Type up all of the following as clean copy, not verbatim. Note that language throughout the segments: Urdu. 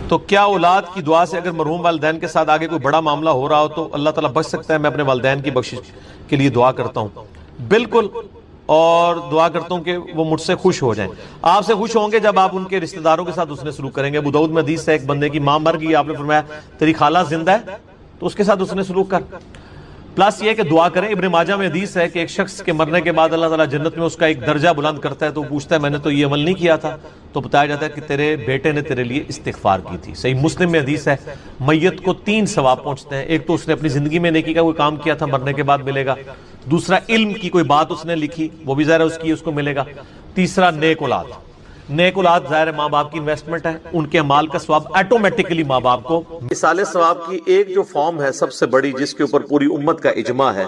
تو کیا اولاد کی دعا سے اگر مرحوم والدین کے ساتھ آگے کوئی بڑا معاملہ ہو رہا ہو تو اللہ تعالیٰ بچ سکتا ہے؟ میں اپنے والدین کی بخشش کے لیے دعا کرتا ہوں، بالکل، اور دعا کرتا ہوں کہ وہ مجھ سے خوش ہو جائیں۔ آپ سے خوش ہوں گے جب آپ ان کے رشتہ داروں کے ساتھ حسن سلوک کریں گے۔ ابو داؤد میں حدیث ہے ایک بندے کی ماں مر گئی، آپ نے فرمایا تیری خالہ زندہ ہے تو اس کے ساتھ حسن سلوک کر، پلس یہ کہ دعا کریں۔ ابن ماجہ میں حدیث ہے کہ ایک شخص کے مرنے کے بعد اللہ تعالیٰ جنت میں اس کا ایک درجہ بلند کرتا ہے، تو وہ پوچھتا ہے میں نے تو یہ عمل نہیں کیا تھا، تو بتایا جاتا ہے کہ تیرے بیٹے نے تیرے لیے استغفار کی تھی۔ صحیح مسلم میں حدیث ہے میت کو 3 ثواب پہنچتے ہیں، ایک تو اس نے اپنی زندگی میں نیکی کا کوئی کام کیا تھا، مرنے کے بعد ملے گا، دوسرا علم کی کوئی بات اس نے لکھی، وہ بھی ظاہر ہے اس کو ملے گا، تیسرا نیک اولاد۔ نیک اولاد ظاہر ہے ماں باپ کی انویسٹمنٹ ہے، ان کے اعمال کا ثواب آٹومیٹکلی ماں باپ کو۔ مثال ثواب کی ایک جو فارم ہے سب سے بڑی، جس کے اوپر پوری امت کا اجماع ہے،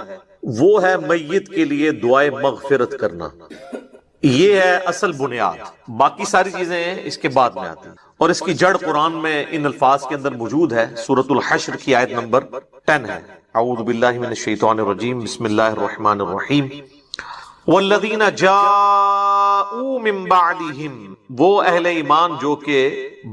وہ ہے میت کے لیے دعائے مغفرت کرنا۔ یہ ہے اصل بنیاد، باقی ساری چیزیں اس کے بعد میں آتی ہیں، اور اس کی جڑ قرآن میں ان الفاظ کے اندر موجود ہے۔ سورۃ الحشر کی آیت نمبر 10 ہے، اعوذ باللہ من الشیطان الرجیم، بسم اللہ الرحمن الرحیم، والذین جاءوا من بعدہم، وہ اہل ایمان جو کہ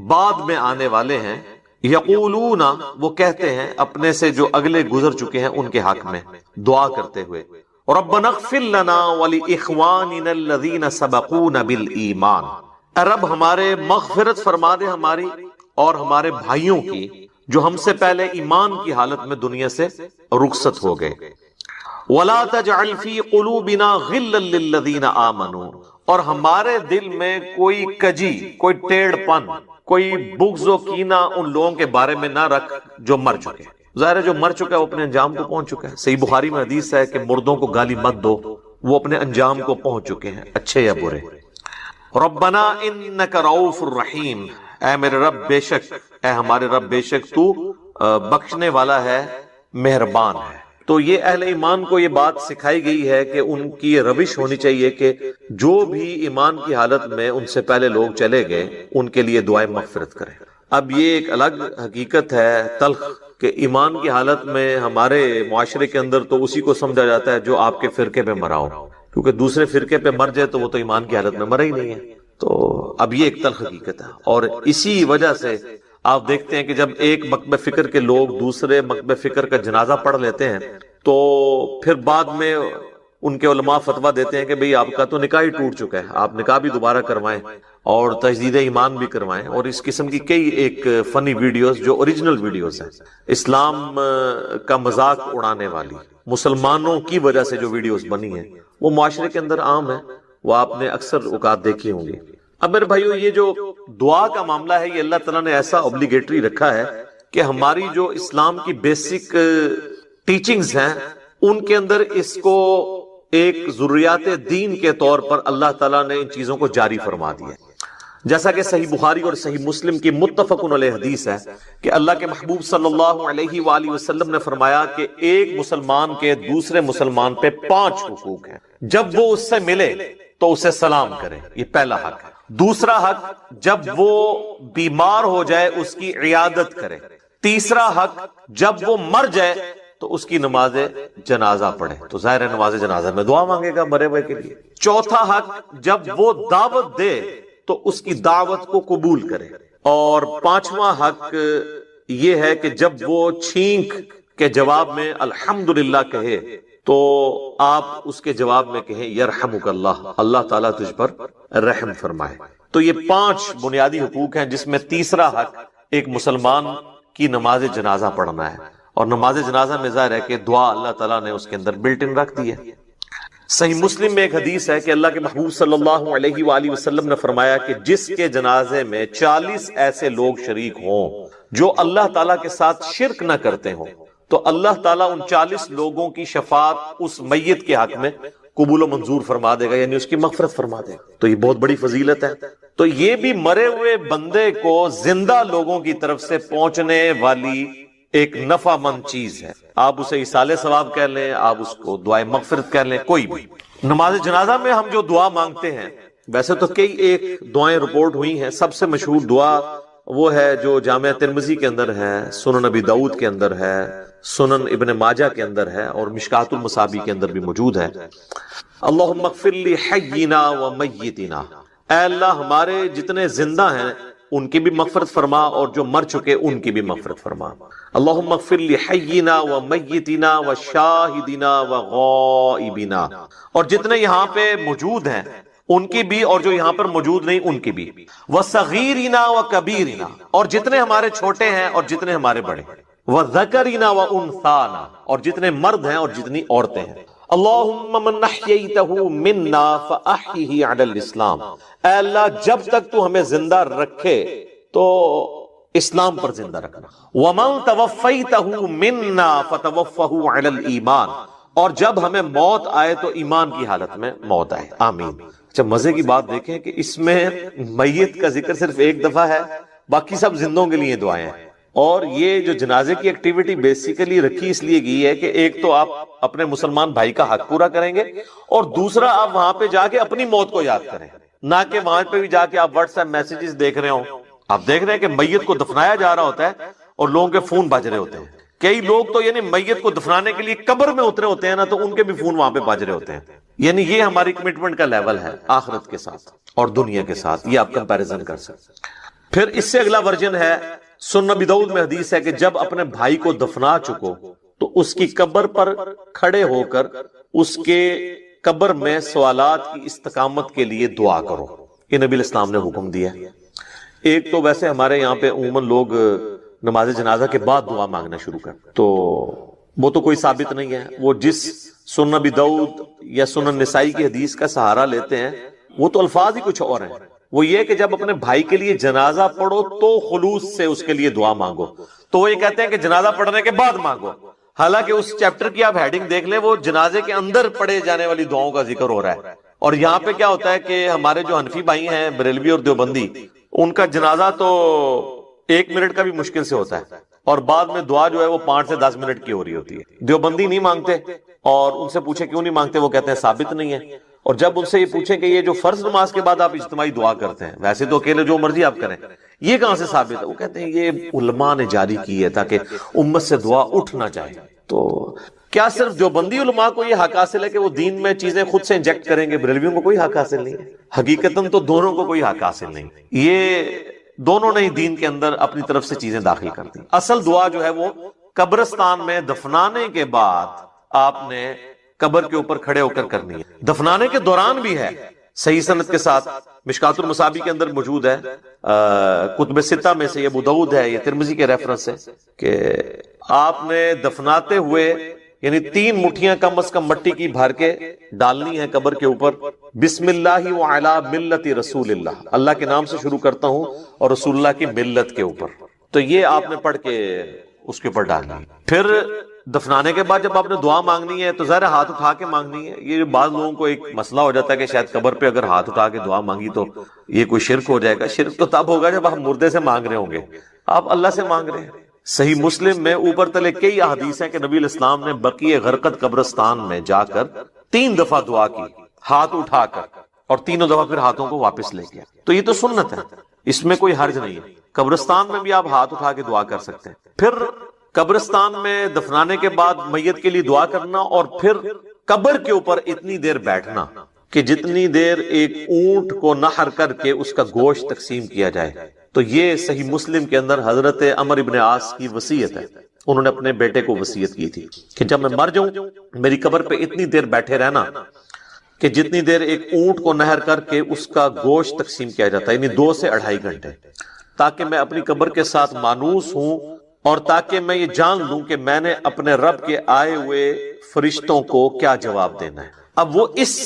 بعد میں آنے والے ہیں، یقولون، وہ کہتے ہیں اپنے سے جو اگلے گزر چکے ہیں ان کے حق میں دعا کرتے ہوئے، ربنا اغفر لنا ولاخواننا الذین سبقونا بالایمان، اے رب ہمارے مغفرت فرما دے ہماری اور ہمارے بھائیوں کی جو ہم سے پہلے ایمان کی حالت میں دنیا سے رخصت ہو گئے، ولا تجعل فی قلوبنا غلا للذین آمنوا، اور ہمارے دل میں کوئی کجی، کوئی ٹیڑھ پن، کوئی بغض و کینہ ان لوگوں کے بارے میں نہ رکھ جو مر چکے۔ ظاہر ہے جو مر چکا ہے وہ اپنے انجام کو پہنچ چکا ہے۔ صحیح بخاری میں حدیث ہے کہ مردوں کو گالی مت دو، وہ اپنے انجام کو پہنچ چکے ہیں، اچھے یا برے۔ ربنا انک رؤوف الرحیم، اے میرے رب بے شک، اے ہمارے رب بے شک تو بخشنے والا ہے، مہربان ہے۔ تو یہ اہل ایمان کو یہ بات سکھائی گئی ہے کہ ان کی یہ روش ہونی چاہیے کہ جو بھی ایمان کی حالت میں ان سے پہلے لوگ چلے گئے ان کے لیے دعائیں مغفرت کریں۔ اب یہ ایک الگ حقیقت ہے تلخ کہ ایمان کی حالت میں ہمارے معاشرے کے اندر تو اسی کو سمجھا جاتا ہے جو آپ کے فرقے پہ مرا ہو، کیونکہ دوسرے فرقے پہ مر جائے تو وہ تو ایمان کی حالت میں مرا ہی نہیں ہے۔ تو اب یہ ایک تلخ حقیقت ہے، اور اسی وجہ سے آپ دیکھتے ہیں کہ جب ایک مکتب فکر کے لوگ دوسرے مکتب فکر کا جنازہ پڑھ لیتے ہیں تو پھر بعد میں ان کے علماء فتویٰ دیتے ہیں کہ بھئی آپ کا تو نکاح ہی ٹوٹ چکا ہے، آپ نکاح بھی دوبارہ کروائیں اور تجدید ایمان بھی کروائیں، اور اس قسم کی کئی ایک فنی ویڈیوز جو اوریجنل ویڈیوز ہیں، اسلام کا مذاق اڑانے والی، مسلمانوں کی وجہ سے جو ویڈیوز بنی ہیں وہ معاشرے کے اندر عام ہے، وہ آپ نے اکثر اوقات دیکھی ہوں گی۔ اب میرے بھائیو، یہ جو دعا کا معاملہ ہے یہ اللہ تعالیٰ نے ایسا اوبلیگیٹری رکھا ہے کہ ہماری جو اسلام کی بیسک ٹیچنگز ہیں ان کے اندر اس کو ایک ضروریات دین کے طور پر اللہ تعالیٰ نے ان چیزوں کو جاری فرما دیا ہے۔ جیسا کہ صحیح بخاری اور صحیح مسلم کی متفق علیہ حدیث ہے کہ اللہ کے محبوب صلی اللہ علیہ وآلہ وسلم نے فرمایا کہ ایک مسلمان کے دوسرے مسلمان پہ 5 حقوق ہیں، جب وہ اس سے ملے تو اسے سلام کرے، یہ پہلا حق ہے۔ دوسرا حق، جب وہ بیمار ہو جائے اس کی عیادت کرے۔ تیسرا حق، جب وہ مر جائے تو اس کی نماز جنازہ پڑھے، تو ظاہر ہے نماز جنازہ میں دعا مانگے گا مرے ہوئے کے لیے۔ چوتھا حق، جب وہ دعوت دے تو اس کی دعوت کو قبول کرے۔ اور 5واں حق یہ ہے کہ جب وہ چھینک کے جواب میں الحمدللہ کہے تو آپ اس کے جواب میں کہیں یرحمک اللہ، اللہ تعالیٰ تجھ پر رحم فرمائے۔ تو یہ 5 بنیادی حقوق ہیں جس میں تیسرا حق ایک مسلمان کی نماز جنازہ پڑھنا ہے، اور نماز جنازہ میں ظاہر ہے کہ دعا اللہ تعالیٰ نے اس کے اندر بلٹ ان رکھ دی ہے۔ صحیح مسلم میں ایک حدیث ہے کہ اللہ کے محبوب صلی اللہ علیہ وآلہ وسلم نے فرمایا کہ جس کے جنازے میں 40 ایسے لوگ شریک ہوں جو اللہ تعالیٰ کے ساتھ شرک نہ کرتے ہوں تو اللہ تعالیٰ ان 40 لوگوں کی شفاعت اس میت کے حق میں قبول و منظور فرما دے گا، یعنی اس کی مغفرت فرما دے گا۔ تو یہ بہت بڑی فضیلت ہے۔ تو یہ بھی مرے ہوئے بندے کو زندہ لوگوں کی طرف سے پہنچنے والی ایک نفع مند چیز ہے۔ آپ اسے ایصال ثواب کہہ لیں، آپ اس کو دعائے مغفرت کہہ لیں، کوئی بھی۔ نماز جنازہ میں ہم جو دعا مانگتے ہیں، ویسے تو کئی ایک دعائیں رپورٹ ہوئی ہیں، سب سے مشہور دعا وہ ہے جو جامعہ ترمذی کے اندر ہے، سنن ابی داؤد کے اندر ہے، سنن ابن ماجہ کے اندر ہے، اور مشکات المصابیح کے اندر بھی موجود ہے۔ اللہم اغفر لی حینا و میتنا، اے اللہ ہمارے جتنے زندہ ہیں ان کی بھی مغفرت فرما اور جو مر چکے ان کی بھی مغفرت فرما. اللہم اغفر لحینا و میتنا و شاہدنا و غائبنا، اور جتنے یہاں پہ موجود ہیں ان کی بھی اور جو یہاں پر موجود نہیں ان کی بھی، وصغیرنا و کبیرنا، اور جتنے ہمارے چھوٹے ہیں اور جتنے ہمارے بڑے ہیں، وذکرنا و انثانا، اور جتنے مرد ہیں اور جتنی عورتیں ہیں. اللہم من احییتہ منا فاحیہ علی الاسلام، اے اللہ جب تک تو ہمیں زندہ رکھے تو اسلام پر زندہ رکھنا. ومن توفیتہ منا فتوفہ علی الایمان، اور جب ہمیں موت آئے تو ایمان کی حالت میں موت آئے. آمین. اچھا مزے کی بات دیکھیں کہ اس میں میت کا ذکر صرف ایک دفعہ ہے، باقی سب زندوں کے لیے دعائیں ہیں. اور یہ جو جنازے کی ایکٹیویٹی بیسیکلی رکھی اس لیے گئی ہے کہ ایک تو آپ اپنے مسلمان بھائی کا حق پورا کریں گے، اور دوسرا آپ وہاں پہ جا کے اپنی موت کو یاد کریں، نہ کہ وہاں پہ بھی جا کے آپ واٹس ایپ میسیجز دیکھ رہے ہوں. آپ دیکھ رہے ہیں کہ میت کو دفنایا جا رہا ہوتا ہے اور لوگوں کے فون بج رہے ہوتے ہیں. کئی لوگ تو یعنی میت کو دفنانے کے لیے قبر میں اترے ہوتے ہیں نا، تو ان کے بھی فون وہاں پہ بج رہے ہوتے ہیں. یعنی یہ ہماری کمٹمنٹ کا لیول ہے آخرت کے ساتھ اور دنیا کے ساتھ، یہ آپ کمپیریزن کر سکتے ہیں. پھر اس سے اگلا ورژن ہے، سنن نبی داؤد میں حدیث ہے کہ جب اپنے بھائی کو دفنا چکو تو اس کی قبر پر کھڑے ہو کر اس کے قبر میں سوالات کی استقامت کے لیے دعا کرو. یہ نبی الاسلام نے حکم دیا. ایک تو ویسے ہمارے یہاں پہ عموماً لوگ نماز جنازہ کے بعد دعا مانگنا شروع کر، تو وہ تو کوئی ثابت نہیں ہے. وہ جس سنن نبی داؤد یا سنن نسائی کی حدیث کا سہارا لیتے ہیں وہ تو الفاظ ہی کچھ اور ہیں. وہ یہ کہ جب اپنے بھائی کے لیے جنازہ پڑھو تو خلوص سے اس کے لیے دعا مانگو. تو وہ یہ کہتے ہیں کہ جنازہ پڑھنے کے بعد مانگو، حالانکہ اس چیپٹر کی آپ ہیڈنگ دیکھ لیں، وہ جنازے کے اندر پڑھے جانے والی دعاؤں کا ذکر ہو رہا ہے. اور یہاں پہ کیا ہوتا ہے کہ ہمارے جو حنفی بھائی ہیں بریلوی اور دیوبندی، ان کا جنازہ تو 1 منٹ کا بھی مشکل سے ہوتا ہے، اور بعد میں دعا جو ہے وہ 5 سے 10 منٹ کی ہو رہی ہوتی ہے. دیوبندی نہیں مانگتے، اور ان سے پوچھے کیوں نہیں مانگتے، وہ کہتے ہیں ثابت نہیں ہے. اور جب ان سے یہ پوچھیں کہ یہ جو فرض نماز کے بعد آپ اجتماعی دعا کرتے ہیں، ویسے تو اکیلے جو مرضی آپ کریں، یہ کہاں سے ثابت ہے؟ وہ کہتے ہیں یہ علماء نے جاری کی ہے تاکہ امت سے دعا اٹھ نہ جائے. تو کیا صرف جو بندی علماء کو یہ حق حاصل ہے کہ وہ دین میں چیزیں خود سے انجیکٹ کریں گے؟ بریلویوں کو کوئی حق حاصل نہیں ہے. حقیقتاً تو دونوں کو کوئی حق حاصل نہیں. یہ دونوں نے ہی دین کے اندر اپنی طرف سے چیزیں داخل کر دی. اصل دعا جو ہے وہ قبرستان میں دفنانے کے بعد آپ نے قبر کے اوپر کھڑے ہو کر کرنی ہے. دفنانے کے دوران بھی ہے، صحیح سند کے ساتھ. مشکات المصابیح کے اندر موجود ہے، کتب ستہ میں سے یہ ابو داؤد ہے، یہ ترمذی کے ریفرنس ہے کہ آپ نے دفناتے ہوئے یعنی 3 مٹھیاں کم از کم مٹی کی بھر کے ڈالنی ہے قبر کے اوپر. بسم اللہ وعلی ملت رسول اللہ، اللہ کے نام سے شروع کرتا ہوں اور رسول اللہ کی ملت کے اوپر. تو یہ آپ نے پڑھ کے اس کے اوپر ڈالنا ہے. پھر دفنانے کے بعد جب آپ نے دعا مانگنی ہے تو ظاہر ہاتھ اٹھا کے مانگنی ہے. یہ بعض لوگوں کو ایک مسئلہ ہو جاتا ہے کہ شاید قبر پہ اگر ہاتھ اٹھا کے دعا مانگی تو یہ کوئی شرک ہو جائے گا. شرک تو تب ہوگا جب آپ مردے سے مانگ رہے ہوں گے، آپ اللہ سے مانگ رہے ہیں. صحیح مسلم میں اوپر تلے کئی احادیث ہیں کہ نبی الاسلام نے بقیع غرقد قبرستان میں جا کر 3 دفعہ دعا کی ہاتھ اٹھا کر، اور 3 دفعہ پھر ہاتھوں کو واپس لے گیا. تو یہ تو سنت ہے، اس میں کوئی حرج نہیں ہے. قبرستان میں بھی آپ ہاتھ اٹھا کے دعا کر سکتے ہیں. پھر قبرستان میں دفنانے کے بعد میت کے لیے دعا کرنا، اور پھر قبر کے اوپر اتنی دیر بیٹھنا کہ جتنی دیر ایک اونٹ کو نحر کر کے اس کا گوشت تقسیم کیا جائے. تو یہ صحیح مسلم کے اندر حضرت عمر ابن عاص کی وصیت ہے. انہوں نے اپنے بیٹے کو وصیت کی تھی کہ جب میں مر جاؤں میری قبر پہ اتنی دیر بیٹھے رہنا کہ جتنی دیر ایک اونٹ کو نحر کر کے اس کا گوشت تقسیم کیا جاتا ہے، یعنی 2 سے 2.5 گھنٹے، تاکہ میں اپنی قبر کے ساتھ مانوس ہوں، اور تاکہ میں یہ جان لوں کہ میں نے اپنے رب کے آئے ہوئے فرشتوں کو کیا جواب دینا ہے. اب وہ اس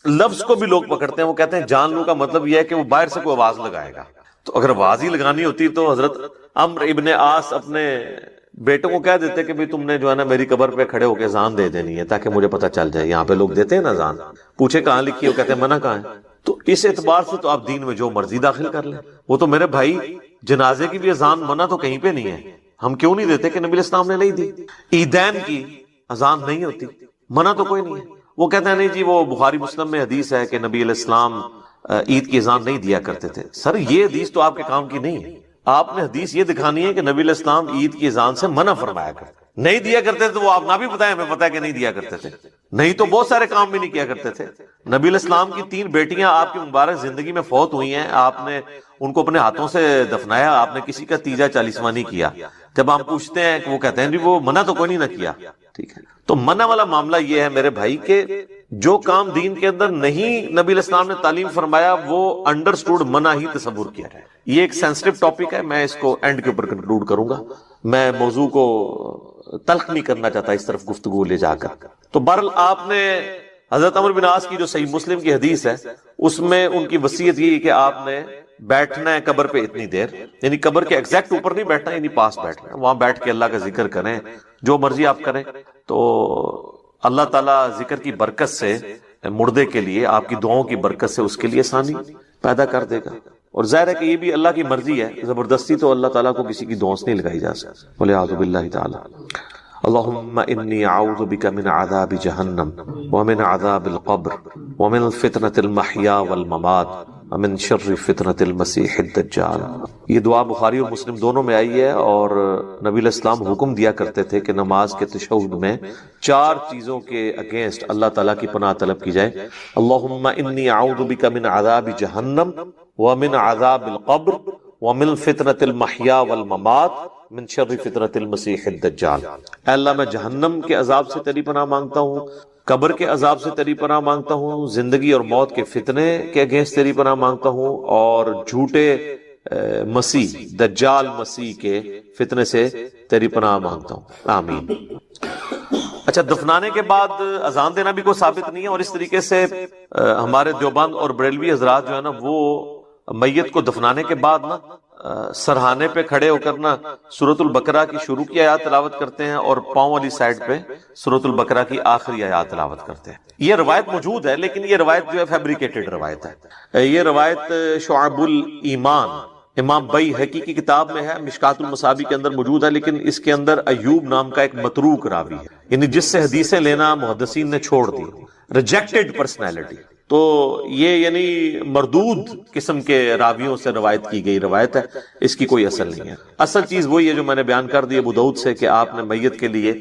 لفظ کو بھی لوگ پکڑتے ہیں، وہ کہتے ہیں جان لوں کا مطلب یہ ہے کہ وہ باہر سے کوئی آواز لگائے گا. تو اگر آواز ہی لگانی ہوتی تو حضرت عمرو ابن عاص اپنے بیٹوں کو کہہ دیتے کہ تم نے جو ہے نا میری قبر پہ کھڑے ہو کے اذان دے دینی ہے تاکہ مجھے پتہ چل جائے. یہاں پہ لوگ دیتے ہیں نا اذان، پوچھے کہاں لکھی ہو، کہتے ہیں منع کہاں ہے. تو اس اعتبار سے تو آپ دین میں جو مرضی داخل کر لیں. وہ تو میرے بھائی جنازے کی بھی اذان منع تو کہیں پہ نہیں ہے. ہم کیوں نہیں دیتے کہ نبی الاسلام نے نہیں دی. عیدین کی اذان نہیں ہوتی، منع تو کوئی نہیں ہے. وہ کہتے ہیں نہیں جی وہ بخاری مسلم میں حدیث ہے کہ نبی علیہ السلام عید کی اذان نہیں دیا کرتے تھے. سر یہ حدیث تو آپ کے کام کی نہیں ہے. آپ نے حدیث یہ دکھانی ہے کہ نبی علیہ السلام عید کی اذان سے منع فرمایا کرتے، نہیں دیا کرتے تھے، وہ آپ نہ بھی بتائیں، ہمیں پتا ہے کہ نہیں دیا کرتے تھے، نہیں تو بہت سارے کام بھی نہیں کیا کرتے تھے۔ نبی علیہ السلام کی 3 بیٹیاں آپ کی مبارک زندگی میں فوت ہوئی ہیں، آپ نے ان کو اپنے ہاتھوں سے دفنایا، آپ نے کسی کا تیجا 40واں نہیں کیا۔ جب ہم پوچھتے ہیں کہ وہ کہتے ہیں جی وہ منع تو کوئی نہیں نہ کیا، ٹھیک ہے۔ تو منع والا معاملہ یہ ہے میرے بھائی کہ جو کام دین کے اندر نہیں نبی علیہ السلام نے تعلیم فرمایا وہ انڈرسٹوڈ منع ہی تصور کیا ہے۔ یہ ایک سینسٹیو ٹاپک ہے، میں اس کو اینڈ کے اوپر کنکلوڈ کروں گا، میں موضوع کو تلخ نہیں کرنا چاہتا اس طرف گفتگو لے جا کر۔ تو بہرحال آپ نے حضرت عمرو بن عاص کی جو صحیح مسلم کی حدیث ہے اس میں ان کی وصیت یہ کہ آپ نے بیٹھنا ہے قبر پہ اتنی دیر، یعنی قبر کے ایگزیکٹ اوپر نہیں بیٹھنا، یعنی پاس بیٹھنا ہے، وہاں بیٹھ کے اللہ کا ذکر کریں، جو مرضی آپ کریں، تو اللہ تعالیٰ ذکر کی برکت سے مردے کے لیے، آپ کی دعاؤں کی برکت سے اس کے لیے آسانی پیدا کر دے گا۔ اور ظاہر ہے کہ یہ بھی اللہ کی مرضی ہے، زبردستی تو اللہ تعالیٰ کو کسی کی دعاؤں سے نہیں لگائی جا سکتی۔ وَلِعَاذُ بِاللَّهِ تَعَالَى اللہم انی اعوذ بک من عذاب جہنم ومن عذاب القبر ومن فتنة المحیا والممات ومن شر فتنة المسیح الدجال۔ یہ دعا بخاری اور مسلم دونوں میں آئی ہے، اور نبی علیہ السلام حکم دیا کرتے تھے کہ نماز کے تشہد میں 4 چیزوں کے اگینسٹ اللہ تعالیٰ کی پناہ طلب کی جائے۔ اللہم انی اعوذ بک من عذاب جہنم ومن عذاب القبر ومن فتنة المحیا والممات من شر فتنة المسیح الدجال۔ اے اللہ میں جہنم کے عذاب سے تیری پناہ مانگتا ہوں، قبر کے عذاب سے تیری پناہ مانگتا ہوں، زندگی اور موت کے فتنے کے اگینسٹ تیری پناہ مانگتا ہوں، اور جھوٹے مسیح دجال مسیح کے فتنے سے تیری پناہ مانگتا ہوں، آمین۔ اچھا، دفنانے کے بعد اذان دینا بھی کوئی ثابت نہیں ہے، اور اس طریقے سے ہمارے دیوبند اور بریلوی حضرات جو ہے نا وہ میت کو دفنانے کے بعد نا سرہانے پہ کھڑے ہو کر نا سورۃ البقرہ کی شروع کی آیات تلاوت کرتے ہیں، اور پاؤں والی سائڈ پہ سورۃ البقرہ کی آخری آیات تلاوت کرتے ہیں۔ یہ روایت موجود ہے، لیکن یہ روایت جو ہے فیبریکیٹڈ روایت ہے۔ یہ روایت شعب الایمان امام بیہقی کی کتاب میں ہے، مشکات المصابیح کے اندر موجود ہے، لیکن اس کے اندر ایوب نام کا ایک متروک راوی ہے، یعنی جس سے حدیثیں لینا محدثین نے چھوڑ دی، ریجیکٹڈ پرسنالٹی۔ تو یہ یعنی مردود قسم کے راویوں سے روایت کی گئی روایت ہے، اس کی کوئی اصل نہیں ہے۔ اصل چیز وہی ہے جو میں نے بیان کر دی ابو داؤد سے، کہ آپ نے میت کے لیے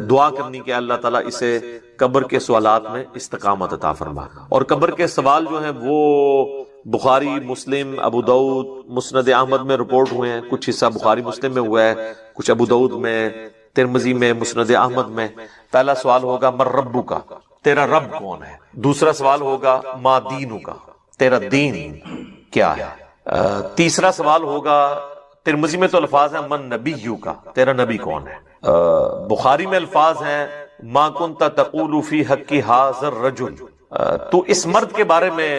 دعا کرنی کہ اللہ تعالیٰ اسے قبر کے سوالات میں استقامت عطا فرما۔ اور قبر کے سوال جو ہیں وہ بخاری، مسلم، ابو داؤد، مسند احمد میں رپورٹ ہوئے ہیں، کچھ حصہ بخاری مسلم میں ہوا ہے، کچھ ابو داؤد میں، ترمذی میں، مسند احمد میں۔ پہلا سوال ہوگا من ربک، تیرا رب کون ہے؟ دوسرا سوال ہوگا ما دینک، تیرا دین کیا ہے؟ تیسرا سوال ہوگا، ترمذی میں تو الفاظ ہیں من نبیک، تیرا نبی کون ہے؟ بخاری میں الفاظ ہیں ما کنت تقول فی حق ھذا الرجل، تو اس مرد کے بارے میں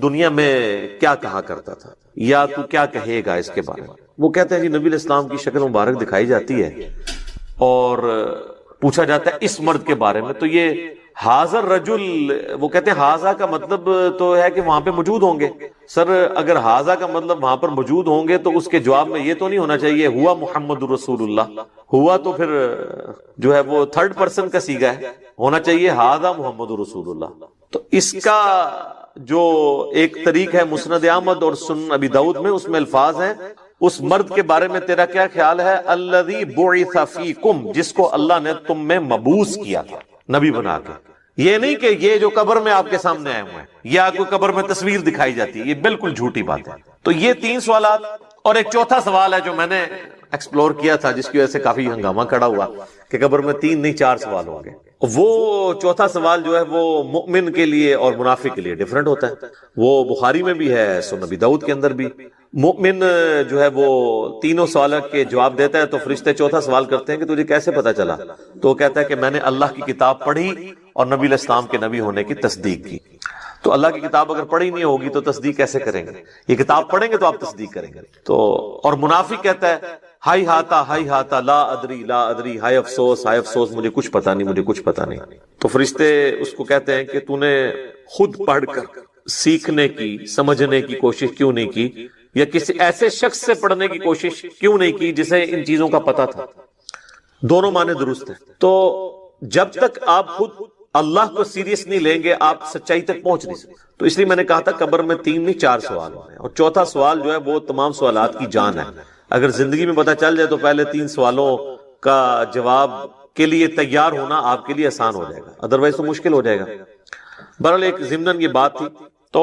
دنیا میں کیا کہا کرتا تھا، یا تو کیا کہے گا اس کے بارے میں؟ وہ کہتے ہیں جی نبی علیہ السلام کی شکل مبارک دکھائی جاتی ہے اور پوچھا جاتا ہے اس مرد کے بارے میں، تو یہ حاضر رجل، وہ کہتے ہیں حاضا کا مطلب تو ہے کہ وہاں پہ موجود ہوں گے۔ سر اگر حاضا کا مطلب وہاں پر موجود ہوں گے تو اس کے جواب میں یہ تو نہیں ہونا چاہیے ہوا محمد رسول اللہ، ہوا تو پھر جو ہے وہ 3rd پرسن کا صیغہ ہے، ہونا چاہیے حاضا محمد رسول اللہ۔ تو اس کا جو ایک طریق ہے مسند احمد اور سنن ابی داؤد میں، اس میں الفاظ ہیں اس مرد کے بارے میں تیرا کیا خیال ہے؟ الذی بعث فیکم، جس کو اللہ نے تم میں مبعوث کیا تھا نبی بنا کے۔ یہ نہیں کہ یہ جو قبر میں آپ کے سامنے آئے ہوئے ہیں یا کوئی قبر میں تصویر دکھائی جاتی ہے، یہ بالکل جھوٹی بات ہے۔ تو یہ 3 سوالات، اور ایک چوتھا سوال ہے جو میں نے ایکسپلور کیا تھا، جس کی وجہ سے کافی ہنگامہ کھڑا ہوا کہ قبر میں 3 نہیں 4 سوال ہوں گے۔ وہ چوتھا سوال جو ہے وہ مؤمن کے لیے اور منافق کے لیے ڈیفرنٹ ہوتا ہے، وہ بخاری میں بھی ہے، سنن ابی داؤد کے اندر بھی۔ مؤمن جو ہے وہ تینوں سوالوں کے جواب دیتا ہے، تو فرشتے چوتھا سوال کرتے ہیں کہ تجھے کیسے پتا چلا؟ تو وہ کہتا ہے کہ میں نے اللہ کی کتاب پڑھی اور نبی علیہ السلام کے نبی ہونے کی تصدیق کی۔ تو اللہ کی کتاب اگر پڑھی نہیں ہوگی تو تصدیق کیسے کریں گے؟ یہ کتاب پڑھیں گے تو آپ تصدیق کریں گے۔ تو اور منافق کہتا ہے ہائی ہاتا لا ادری، ہائے افسوس مجھے کچھ پتا نہیں، مجھے کچھ پتا نہیں۔ تو فرشتے اس کو کہتے ہیں کہ تو نے خود پڑھ کر سیکھنے کی، سمجھنے کی کوشش کیوں نہیں کی، یا کسی ایسے شخص سے پڑھنے کی کوشش کیوں نہیں کی جسے ان چیزوں کا پتا تھا؟ دونوں معنی درست ہیں۔ تو جب تک آپ خود اللہ کو سیریس نہیں لیں گے آپ سچائی تک پہنچ نہیں سکتے. تو اس لیے میں نے کہا تھا قبر میں 3 نہیں 4 سوال ہیں، اور چوتھا سوال جو ہے وہ تمام سوالات کی جان ہے. اگر زندگی میں پتہ چل جائے تو پہلے 3 سوالوں کا جواب کے لیے تیار ہونا آپ کے لیے آسان ہو جائے گا، ادروائز تو مشکل ہو جائے گا. بہرحال ایک ضمناً یہ بات تھی. تو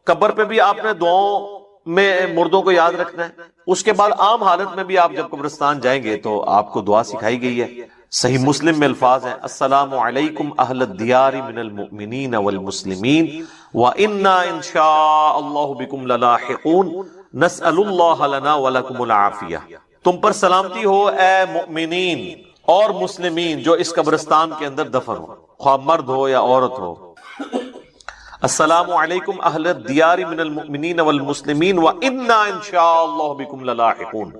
قبر پہ بھی آپ نے دعاؤں میں مردوں کو یاد رکھنا ہے. اس کے بعد عام حالت میں بھی آپ جب قبرستان جائیں گے تو آپ کو دعا سکھائی گئی ہے. صحیح مسلم میں الفاظ ہیں: السلام علیکم اہل الدیار من المؤمنین والمسلمین وإنا ان شاء اللہ بکم للاحقون نسأل اللہ لنا ولکم العافیہ. تم پر سلامتی ہو اے مؤمنین اور مسلمین جو اس قبرستان کے اندر دفن ہو، خواہ مرد ہو یا عورت ہو. السلام علیکم اہل الدیار من المؤمنین والمسلمین وإنا ان شاء اللہ بکم للاحقون.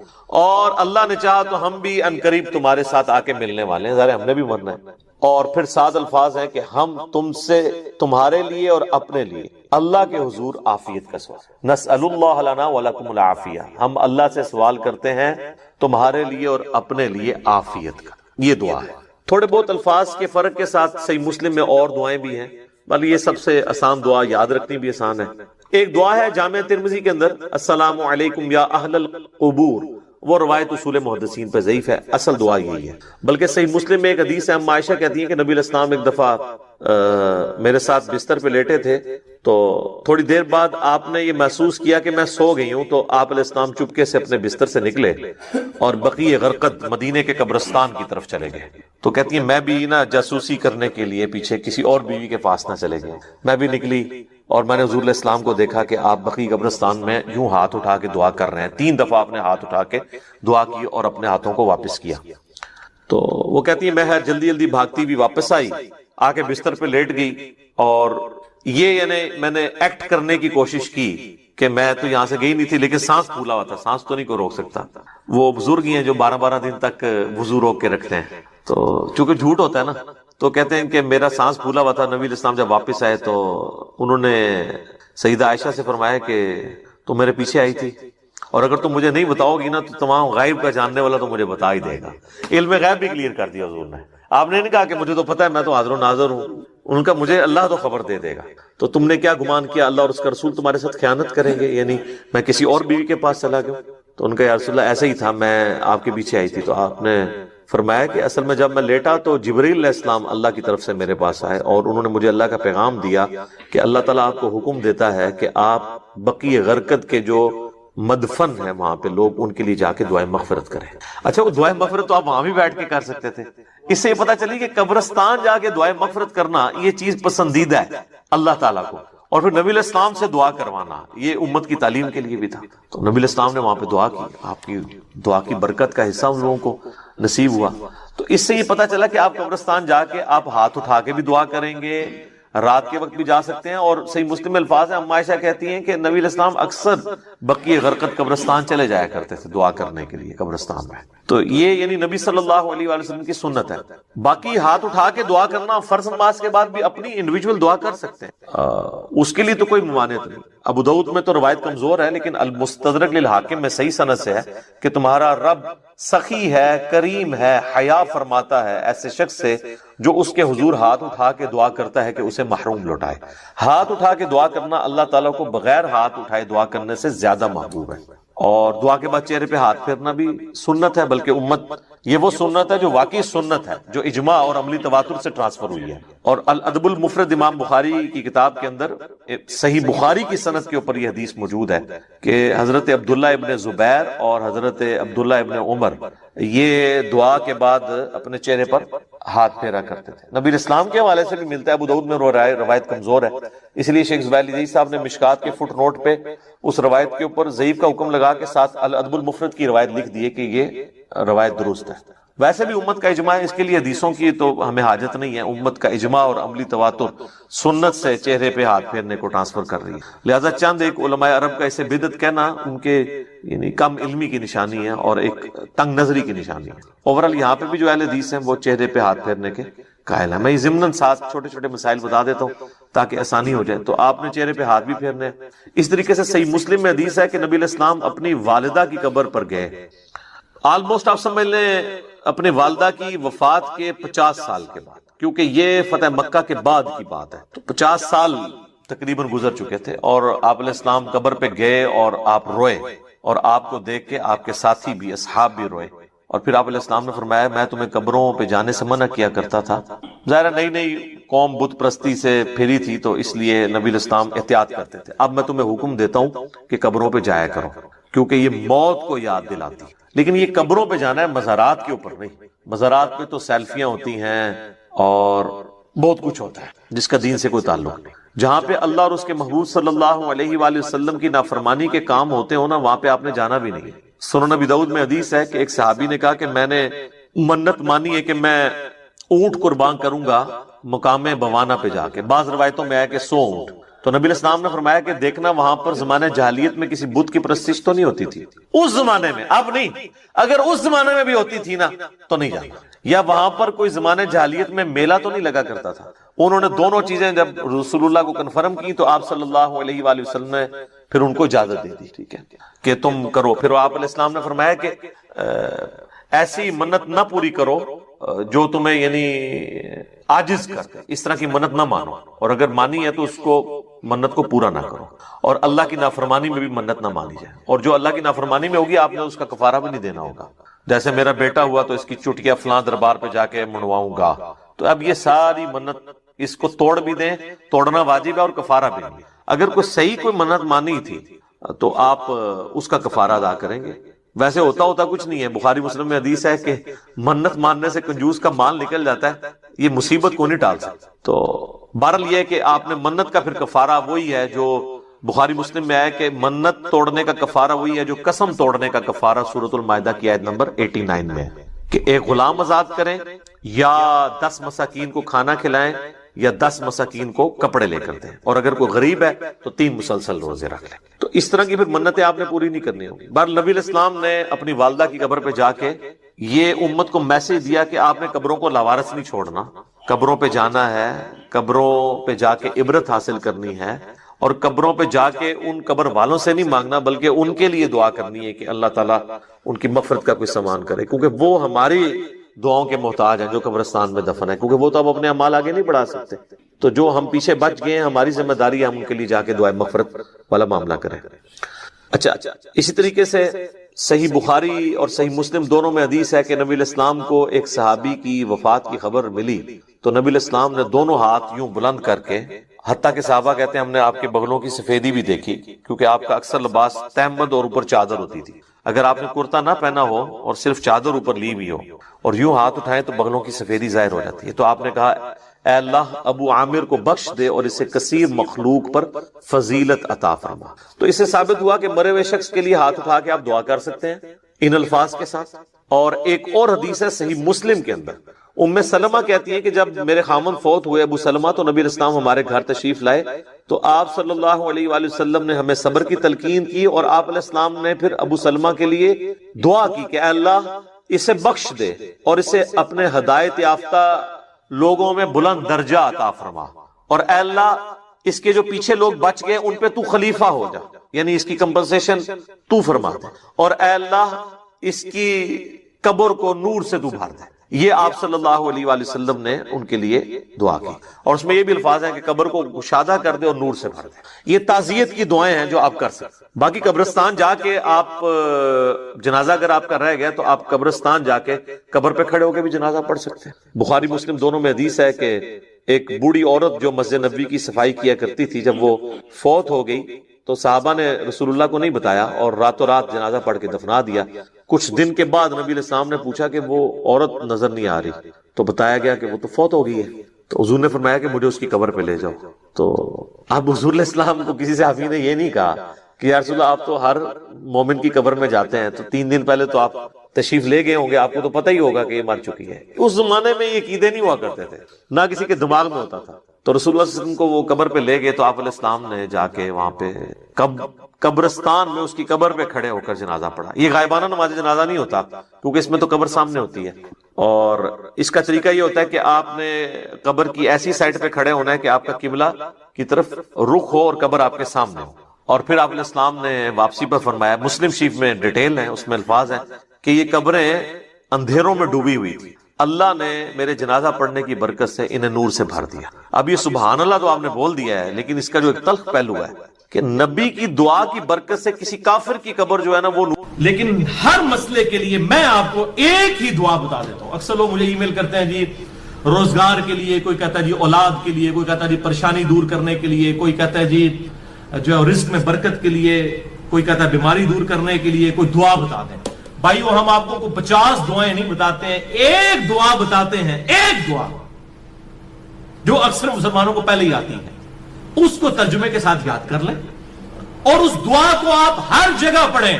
اور اللہ نے چاہا تو ہم بھی انقریب تمہارے ساتھ آ کے ملنے والے ہیں، ظاہر ہم نے بھی مرنا ہے. اور پھر 7 الفاظ ہیں کہ ہم تم سے تمہارے لیے اور اپنے لیے اللہ کے حضور عافیت کا سوال. نسأل اللہ لنا ولکم العافیہ، ہم اللہ سے سوال کرتے ہیں تمہارے لیے اور اپنے لیے عافیت کا. یہ دعا ہے. تھوڑے بہت الفاظ کے فرق کے ساتھ صحیح مسلم میں اور دعائیں بھی ہیں، بلکہ یہ سب سے آسان دعا، یاد رکھنی بھی آسان ہے. ایک دعا ہے جامع ترمذی کے اندر: السلام علیکم یا اہل القبور. وہ روایت اصول محدثین پہ ضعیف ہے، اصل دعا یہی ہے. بلکہ صحیح مسلم میں ایک حدیث ہے، ام عائشہ کہتی ہیں کہ نبی علیہ السلام ایک دفعہ میرے ساتھ بستر پہ لیٹے تھے، تو تھوڑی دیر بعد آپ نے یہ محسوس کیا کہ میں سو گئی ہوں، تو آپ علیہ السلام چپکے سے اپنے بستر سے نکلے اور بقیع غرقد مدینے کے قبرستان کی طرف چلے گئے. تو کہتی ہیں میں بھی نا جاسوسی کرنے کے لیے پیچھے کسی اور بیوی کے پاس نہ چلے گئے، میں بھی نکلی اور میں نے حضور علیہ السلام کو دیکھا کہ آپ بقیع قبرستان میں یوں ہاتھ اٹھا کے دعا کر رہے ہیں. 3 دفعہ آپ نے ہاتھ اٹھا کے دعا کی اور اپنے ہاتھوں کو واپس کیا. تو وہ کہتی ہیں میں جلدی جلدی بھاگتی بھی واپس آئی، آ کے بستر پہ لیٹ گئی، اور یہ یعنی میں نے ایکٹ کرنے کی کوشش کی کہ میں تو یہاں سے گئی نہیں تھی، لیکن سانس پھولا ہوا تھا، سانس تو نہیں کو روک سکتا. وہ بزرگ ہی ہیں جو 12 دن تک وضو روک کے رکھتے ہیں، تو چونکہ جھوٹ ہوتا ہے نا، تو کہتے ہیں کہ میرا سانس پھولا ہوا تھا. نبی علیہ السلام جب واپس آئے تو انہوں نے سیدہ عائشہ سے فرمایا کہ تم میرے پیچھے آئی تھی، اور اگر تم مجھے نہیں بتاؤ گی نا تو تمام غائب کا جاننے والا تو مجھے بتا ہی دے گا. علم غیب بھی کلیئر کر دیا حضور نے. آپ نے نہیں کہا کہ مجھے تو پتہ ہے، میں تو حاضر و ناظر ہوں. ان کا مجھے اللہ تو خبر دے دے گا. تو تم نے کیا گمان کیا اللہ اور اس کا رسول تمہارے ساتھ خیانت کریں گے، یعنی میں کسی اور بیوی کے پاس چلا گیا؟ تو ان کا یا رسول اللہ ایسا ہی تھا، میں آپ کے پیچھے آئی تھی. تو آپ نے فرمایا کہ اصل میں جب میں لیٹا تو جبریل علیہ السلام اللہ کی طرف سے میرے پاس آئے اور انہوں نے مجھے اللہ کا پیغام دیا کہ اللہ تعالیٰ آپ کو حکم دیتا ہے کہ آپ بقیع غرقد کے جو مدفن ہے وہاں پہ لوگ، ان کے لیے جا کے دعائیں مغفرت کریں. اچھا، وہ دعائیں مغفرت تو آپ وہاں بھی بیٹھ کے کر سکتے تھے. اس سے یہ پتہ چلی کہ قبرستان جا کے دعائیں مغفرت کرنا یہ چیز پسندیدہ ہے اللہ تعالیٰ کو. اور پھر نبی علیہ السلام سے دعا کروانا یہ امت کی تعلیم کے لیے بھی تھا. تو نبی علیہ السلام نے وہاں پہ دعا کی، آپ کی دعا کی برکت کا حصہ ان لوگوں کو نصیب ہوا. تو اس سے یہ پتہ چلا کہ آپ قبرستان جا کے آپ ہاتھ اٹھا کے بھی دعا کریں گے، رات کے وقت بھی جا سکتے ہیں. اور صحیح مسلم میں الفاظ ہیں، ام عائشہ کہتی ہیں کہ نبی علیہ السلام اکثر بقیع غرقد قبرستان چلے جایا کرتے تھے دعا کرنے کے لیے قبرستان میں. تو یہ یعنی نبی صلی اللہ علیہ وآلہ وسلم کی سنت ہے. باقی ہاتھ اٹھا کے دعا کرنا فرض نماز کے بعد بھی اپنی انڈیویجول دعا کر سکتے ہیں، اس کے لیے تو کوئی ممانعت نہیں. ابو داؤد میں تو روایت کمزور ہے، لیکن المستدرک للحاکم میں صحیح سند سے ہے کہ تمہارا رب سخی ہے، کریم ہے، حیا فرماتا ہے ایسے شخص سے جو اس کے حضور ہاتھ اٹھا کے دعا کرتا ہے کہ اسے محروم لوٹائے. ہاتھ اٹھا کے دعا کرنا اللہ تعالیٰ کو بغیر ہاتھ اٹھائے دعا کرنے سے زیادہ محبوب ہے. اور دعا کے بعد چہرے پہ ہاتھ پھیرنا بھی سنت ہے، بلکہ امت یہ وہ سنت ہے جو واقعی سنت ہے، جو اجماع اور عملی تواتر سے ٹرانسفر ہوئی ہے. اور الادب المفرد امام بخاری کی کتاب کے اندر صحیح بخاری کی سند کے اوپر یہ حدیث موجود ہے کہ حضرت عبداللہ ابن زبیر اور حضرت عبداللہ ابن عمر یہ دعا کے بعد اپنے چہرے پر ہاتھ پھیرا کرتے تھے. نبی اسلام کے حوالے سے بھی ملتا ہے، ابو داؤد میں روایت کمزور ہے، اس لیے شیخ زبیر عزیز صاحب نے مشکات کے فٹ نوٹ پہ اس روایت کے اوپر ضعیف کا حکم لگا کے ساتھ الادب المفرد کی روایت لکھ دی کہ یہ روایت درست ہے. ویسے بھی امت کا اجماع ہے، اس کے لیے حدیثوں کی تو ہمیں حاجت نہیں ہے. امت کا اجماع اور عملی تواتر سنت سے چہرے پہ ہاتھ پھیرنے کو ٹرانسفر کر رہی ہے. لہذا چند ایک علماء عرب کا اسے بدعت کہنا ان کے یعنی کم علمی کی نشانی ہے اور ایک تنگ نظری کی نشانی ہے. اوورال یہاں پہ بھی جو اہل حدیث ہیں وہ چہرے پہ ہاتھ پھیرنے کے قائل ہیں. میں ضمناً ساتھ چھوٹے چھوٹے مسائل بتا دیتا ہوں تاکہ آسانی ہو جائے. تو آپ نے چہرے پہ ہاتھ بھی پھیرنے ہیں. اس طریقے سے صحیح مسلم میں حدیث ہے کہ نبی علیہ السلام اپنی والدہ کی قبر پر گئے آلموسٹ آپ سمجھ لیں اپنے والدہ کی وفات کے 50 سال کے بعد، کیونکہ یہ فتح مکہ کے بعد کی بات ہے، تو 50 سال تقریباً گزر چکے تھے، اور آپ علیہ السلام قبر پہ گئے اور آپ روئے، اور آپ کو دیکھ کے آپ کے ساتھی بھی، اصحاب بھی روئے، اور پھر آپ علیہ السلام نے فرمایا میں تمہیں قبروں پہ جانے سے منع کیا کرتا تھا۔ ظاہر نئی نئی قوم بت پرستی سے پھری تھی، تو اس لیے نبی علیہ السلام احتیاط کرتے تھے، اب میں تمہیں حکم دیتا ہوں کہ قبروں پہ جایا کرو، کیونکہ یہ موت کو یاد دلاتی ہے۔ لیکن یہ قبروں پہ جانا ہے، مزارات کے اوپر نہیں۔ مزارات پہ تو سیلفیاں ہوتی ہیں اور بہت کچھ ہوتا ہے جس کا دین سے کوئی تعلق نہیں۔ جہاں پہ اللہ اور اس کے محبوب صلی اللہ علیہ وآلہ وسلم کی نافرمانی کے کام ہوتے ہو نا، وہاں پہ آپ نے جانا بھی نہیں ہے۔ سنن نبی داؤد میں حدیث ہے کہ ایک صحابی نے کہا کہ میں نے منت مانی ہے کہ میں اونٹ قربان کروں گا مقام بوانا پہ جا کے، بعض روایتوں میں آیا کہ 100 اونٹ۔ تو نبی علیہ السلام نے فرمایا کہ دیکھنا وہاں پر زمانے جاہلیت میں کسی بت کی پرستش تو نہیں ہوتی تھی، اس زمانے میں، اب نہیں، اگر اس زمانے میں بھی ہوتی تھی نا تو نہیں جانا، یا وہاں پر کوئی زمانے جاہلیت میں میلہ تو نہیں لگا کرتا تھا۔ انہوں نے دونوں چیزیں جب رسول اللہ کو کنفرم کی تو آپ صلی اللہ علیہ وآلہ وسلم نے پھر ان کو اجازت دے دی، ٹھیک ہے کہ تم کرو۔ پھر آپ علیہ السلام نے فرمایا کہ ایسی منت نہ پوری کرو جو تمہیں یعنی عاجز کر دے، اس طرح کی منت نہ مانو، اور اگر مانی ہے تو اس کو منت کو پورا نہ کرو، اور اللہ کی نافرمانی میں بھی منت نہ مانی جائے، اور جو اللہ کی نافرمانی میں ہوگی آپ نے اس کا کفارہ بھی نہیں دینا ہوگا۔ جیسے میرا بیٹا ہوا تو اس کی چٹیا فلاں دربار پہ جا کے منواؤں گا، تو اب یہ ساری منت اس کو توڑ بھی دیں، توڑنا واجب ہے اور کفارہ بھی نہیں۔ اگر کوئی صحیح کوئی منت مانی تھی تو آپ اس کا کفارہ ادا کریں گے۔ ویسے ہوتا کچھ نہیں ہے، بخاری مسلم میں حدیث ہے کہ منت ماننے سے کنجوس کا مال نکل جاتا ہے، یہ مصیبت کو نہیں ٹال سکتا۔ تو بہرحال یہ ہے کہ آپ نے منت کا پھر کفارہ وہی ہے جو بخاری مسلم میں آیا کہ منت توڑنے کا کفارہ وہی ہے جو قسم توڑنے کا کفارہ سورۃ المائدہ کی آیت نمبر 89 میں ہے، کہ ایک غلام آزاد کریں، یا 10 مساکین کو کھانا کھلائیں، یا 10 مساکین کو کپڑے لے کر دیں، اور اگر کوئی غریب ہے تو 3 مسلسل روزے رکھ لیں۔ تو اس طرح کی پھر منتیں آپ نے پوری نہیں کرنی ہوگی۔ بہرحال نبی علیہ السلام نے اپنی والدہ کی قبر پہ جا کے یہ امت کو میسج دیا کہ آپ نے قبروں کو لاوارث نہیں چھوڑنا، قبروں پہ جانا ہے، قبروں پہ جا کے عبرت حاصل کرنی ہے، اور قبروں پہ جا کے ان قبر والوں سے نہیں مانگنا بلکہ ان کے لیے دعا کرنی ہے کہ اللہ تعالیٰ ان کی مغفرت کا کوئی سامان کرے، کیونکہ وہ ہماری دعاؤں کے محتاج ہیں جو قبرستان میں دفن ہے، کیونکہ وہ تو اب اپنے اعمال آگے نہیں بڑھا سکتے۔ تو جو ہم پیچھے بچ گئے ہیں، ہماری ذمہ داری ہے ہم ان کے لیے جا کے دعائے مغفرت والا معاملہ کریں۔ اچھا، اسی طریقے سے صحیح بخاری اور صحیح مسلم دونوں میں حدیث ہے کہ نبی علیہ السلام کو ایک صحابی کی وفات کی خبر ملی تو نبی علیہ السلام نے دونوں ہاتھ یوں بلند کر کے، حتیٰ کہ صحابہ کہتے ہیں ہم نے آپ کے بغلوں کی سفیدی بھی دیکھی، کیونکہ آپ کا اکثر لباس تہمد اور اوپر چادر ہوتی تھی، اگر آپ نے کرتا نہ پہنا ہو اور صرف چادر اوپر لی ہوئی ہو اور یوں ہاتھ اٹھائیں تو بغلوں کی سفیدی ظاہر ہو جاتی ہے۔ تو آپ نے کہا اے اللہ ابو عامر کو بخش دے اور اسے کثیر مخلوق پر فضیلت عطا فرما۔ تو اس سے ثابت ہوا کہ مرے ہوئے شخص کے لیے ہاتھ اٹھا کے آپ دعا کر سکتے ہیں ان الفاظ کے ساتھ۔ اور ایک اور حدیث ہے صحیح مسلم کے اندر، ام سلمہ کہتی ہیں کہ جب میرے خامن فوت ہوئے ابو سلمہ تو نبی علیہ السلام ہمارے گھر تشریف لائے تو آپ صلی اللہ علیہ وآلہ وسلم نے ہمیں صبر کی تلقین کی، اور آپ علیہ السلام نے پھر ابو سلمہ کے لیے دعا کی کہ اے اللہ اسے بخش دے اور اسے اپنے ہدایت یافتہ لوگوں میں بلند درجہ عطا فرما، اور اے اللہ اس کے جو پیچھے لوگ بچ گئے ان پہ تو خلیفہ ہو جا، یعنی اس کی کمپنسیشن تو فرما دے، اور اے اللہ اس کی قبر کو نور سے تو بھر دے۔ یہ آپ صلی اللہ علیہ وآلہ وسلم نے ان کے لیے دعا کی، اور اس میں یہ بھی الفاظ ہیں کہ قبر کو گشادہ کر دے اور نور سے بھر دے۔ یہ تعزیت کی دعائیں ہیں جو آپ کر سکتے۔ باقی قبرستان جا کے آپ جنازہ اگر آپ کا رہ گیا تو آپ قبرستان جا کے قبر پہ کھڑے ہو کے بھی جنازہ پڑھ سکتے ہیں۔ بخاری مسلم دونوں میں حدیث ہے کہ ایک بوڑھی عورت جو مسجد نبوی کی صفائی کیا کرتی تھی، جب وہ فوت ہو گئی تو صحابہ نے رسول اللہ کو نہیں بتایا اور راتوں رات جنازہ پڑھ کے دفنا دیا۔ کچھ دن کے بعد نبی علیہ السلام نے پوچھا کہ وہ عورت نظر نہیں آ رہی، تو بتایا گیا کہ وہ تو فوت ہو گئی ہے۔ تو حضور نے فرمایا کہ مجھے اس کی قبر پہ لے جاؤ۔ تو اب حضور علیہ السلام کو کسی صحابی نے یہ نہیں کہا کہ یا رسول اللہ آپ تو ہر مومن کی قبر میں جاتے ہیں، تو 3 دن پہلے تو آپ تشریف لے گئے ہوں گے، آپ کو تو پتہ ہی ہوگا کہ یہ مر چکی ہے۔ اس زمانے میں یہ عقیدے نہیں ہوا کرتے تھے، نہ کسی کے دماغ میں ہوتا تھا۔ تو رسول اللہ صلی اللہ علیہ وسلم کو وہ قبر پہ لے گئے تو آپ علیہ السلام نے جا کے وہاں پہ قبرستان میں اس کی قبر پہ کھڑے ہو کر جنازہ پڑھا۔ یہ غائبانہ نماز جنازہ نہیں ہوتا کیونکہ اس میں تو قبر سامنے ہوتی ہے، اور اس کا طریقہ یہ ہوتا ہے کہ آپ نے قبر کی ایسی سائڈ پہ کھڑے ہونا ہے کہ آپ کا قبلہ کی طرف رخ ہو اور قبر آپ کے سامنے ہو۔ اور پھر آپ علیہ السلام نے واپسی پر فرمایا، مسلم شریف میں ڈیٹیل ہے، اس میں الفاظ ہیں کہ یہ قبریں اندھیروں میں ڈوبی ہوئی تھی، اللہ نے میرے جنازہ پڑھنے کی برکت سے انہیں نور سے بھر دیا۔ اب یہ سبحان اللہ تو آپ نے بول دیا ہے، لیکن اس کا جو ایک تلخ پہلو ہے کہ نبی کی دعا کی برکت سے کسی کافر کی قبر جو ہے نا وہ نور۔ لیکن ہر مسئلے کے لیے میں آپ کو ایک ہی دعا بتا دیتا ہوں۔ اکثر لوگ مجھے ای میل کرتے ہیں جی روزگار کے لیے، کوئی کہتا ہے جی اولاد کے لیے، کوئی کہتا ہے جی پریشانی دور کرنے کے لیے، کوئی کہتا ہے جی جو ہے رزق میں برکت کے لیے، کوئی کہتا ہے بیماری دور کرنے کے لیے، کوئی دعا بتا دیں۔ بھائیو ہم آپ کو 50 دعائیں نہیں بتاتے ہیں، ایک دعا بتاتے ہیں، ایک دعا جو اکثر مسلمانوں کو پہلے ہی آتی ہے، اس کو ترجمے کے ساتھ یاد کر لیں اور اس دعا کو آپ ہر جگہ پڑھیں،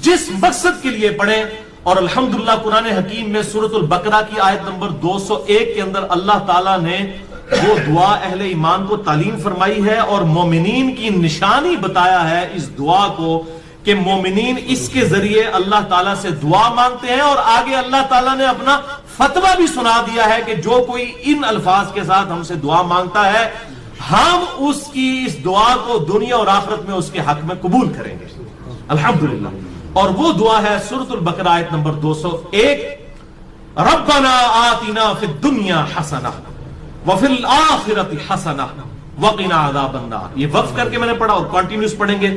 جس مقصد کے لیے پڑھیں۔ اور الحمدللہ قرآن حکیم میں سورۃ البقرہ کی آیت نمبر 201 کے اندر اللہ تعالیٰ نے وہ دعا اہل ایمان کو تعلیم فرمائی ہے اور مومنین کی نشانی بتایا ہے اس دعا کو، کہ مومنین اس کے ذریعے اللہ تعالیٰ سے دعا مانگتے ہیں، اور آگے اللہ تعالیٰ نے اپنا فتویٰ بھی سنا دیا ہے کہ جو کوئی ان الفاظ کے ساتھ ہم سے دعا مانگتا ہے ہم اس کی اس دعا کو دنیا اور آخرت میں اس کے حق میں قبول کریں گے، الحمدللہ۔ اور وہ دعا ہے سورۃ البقرہ آیت نمبر 201، ربنا آتنا فی الدنیا حسنہ وفی الآخرۃ حسنہ وقنا عذاب النار۔ یہ وقف کر کے میں نے پڑھا اور کنٹینیوس پڑھیں گے،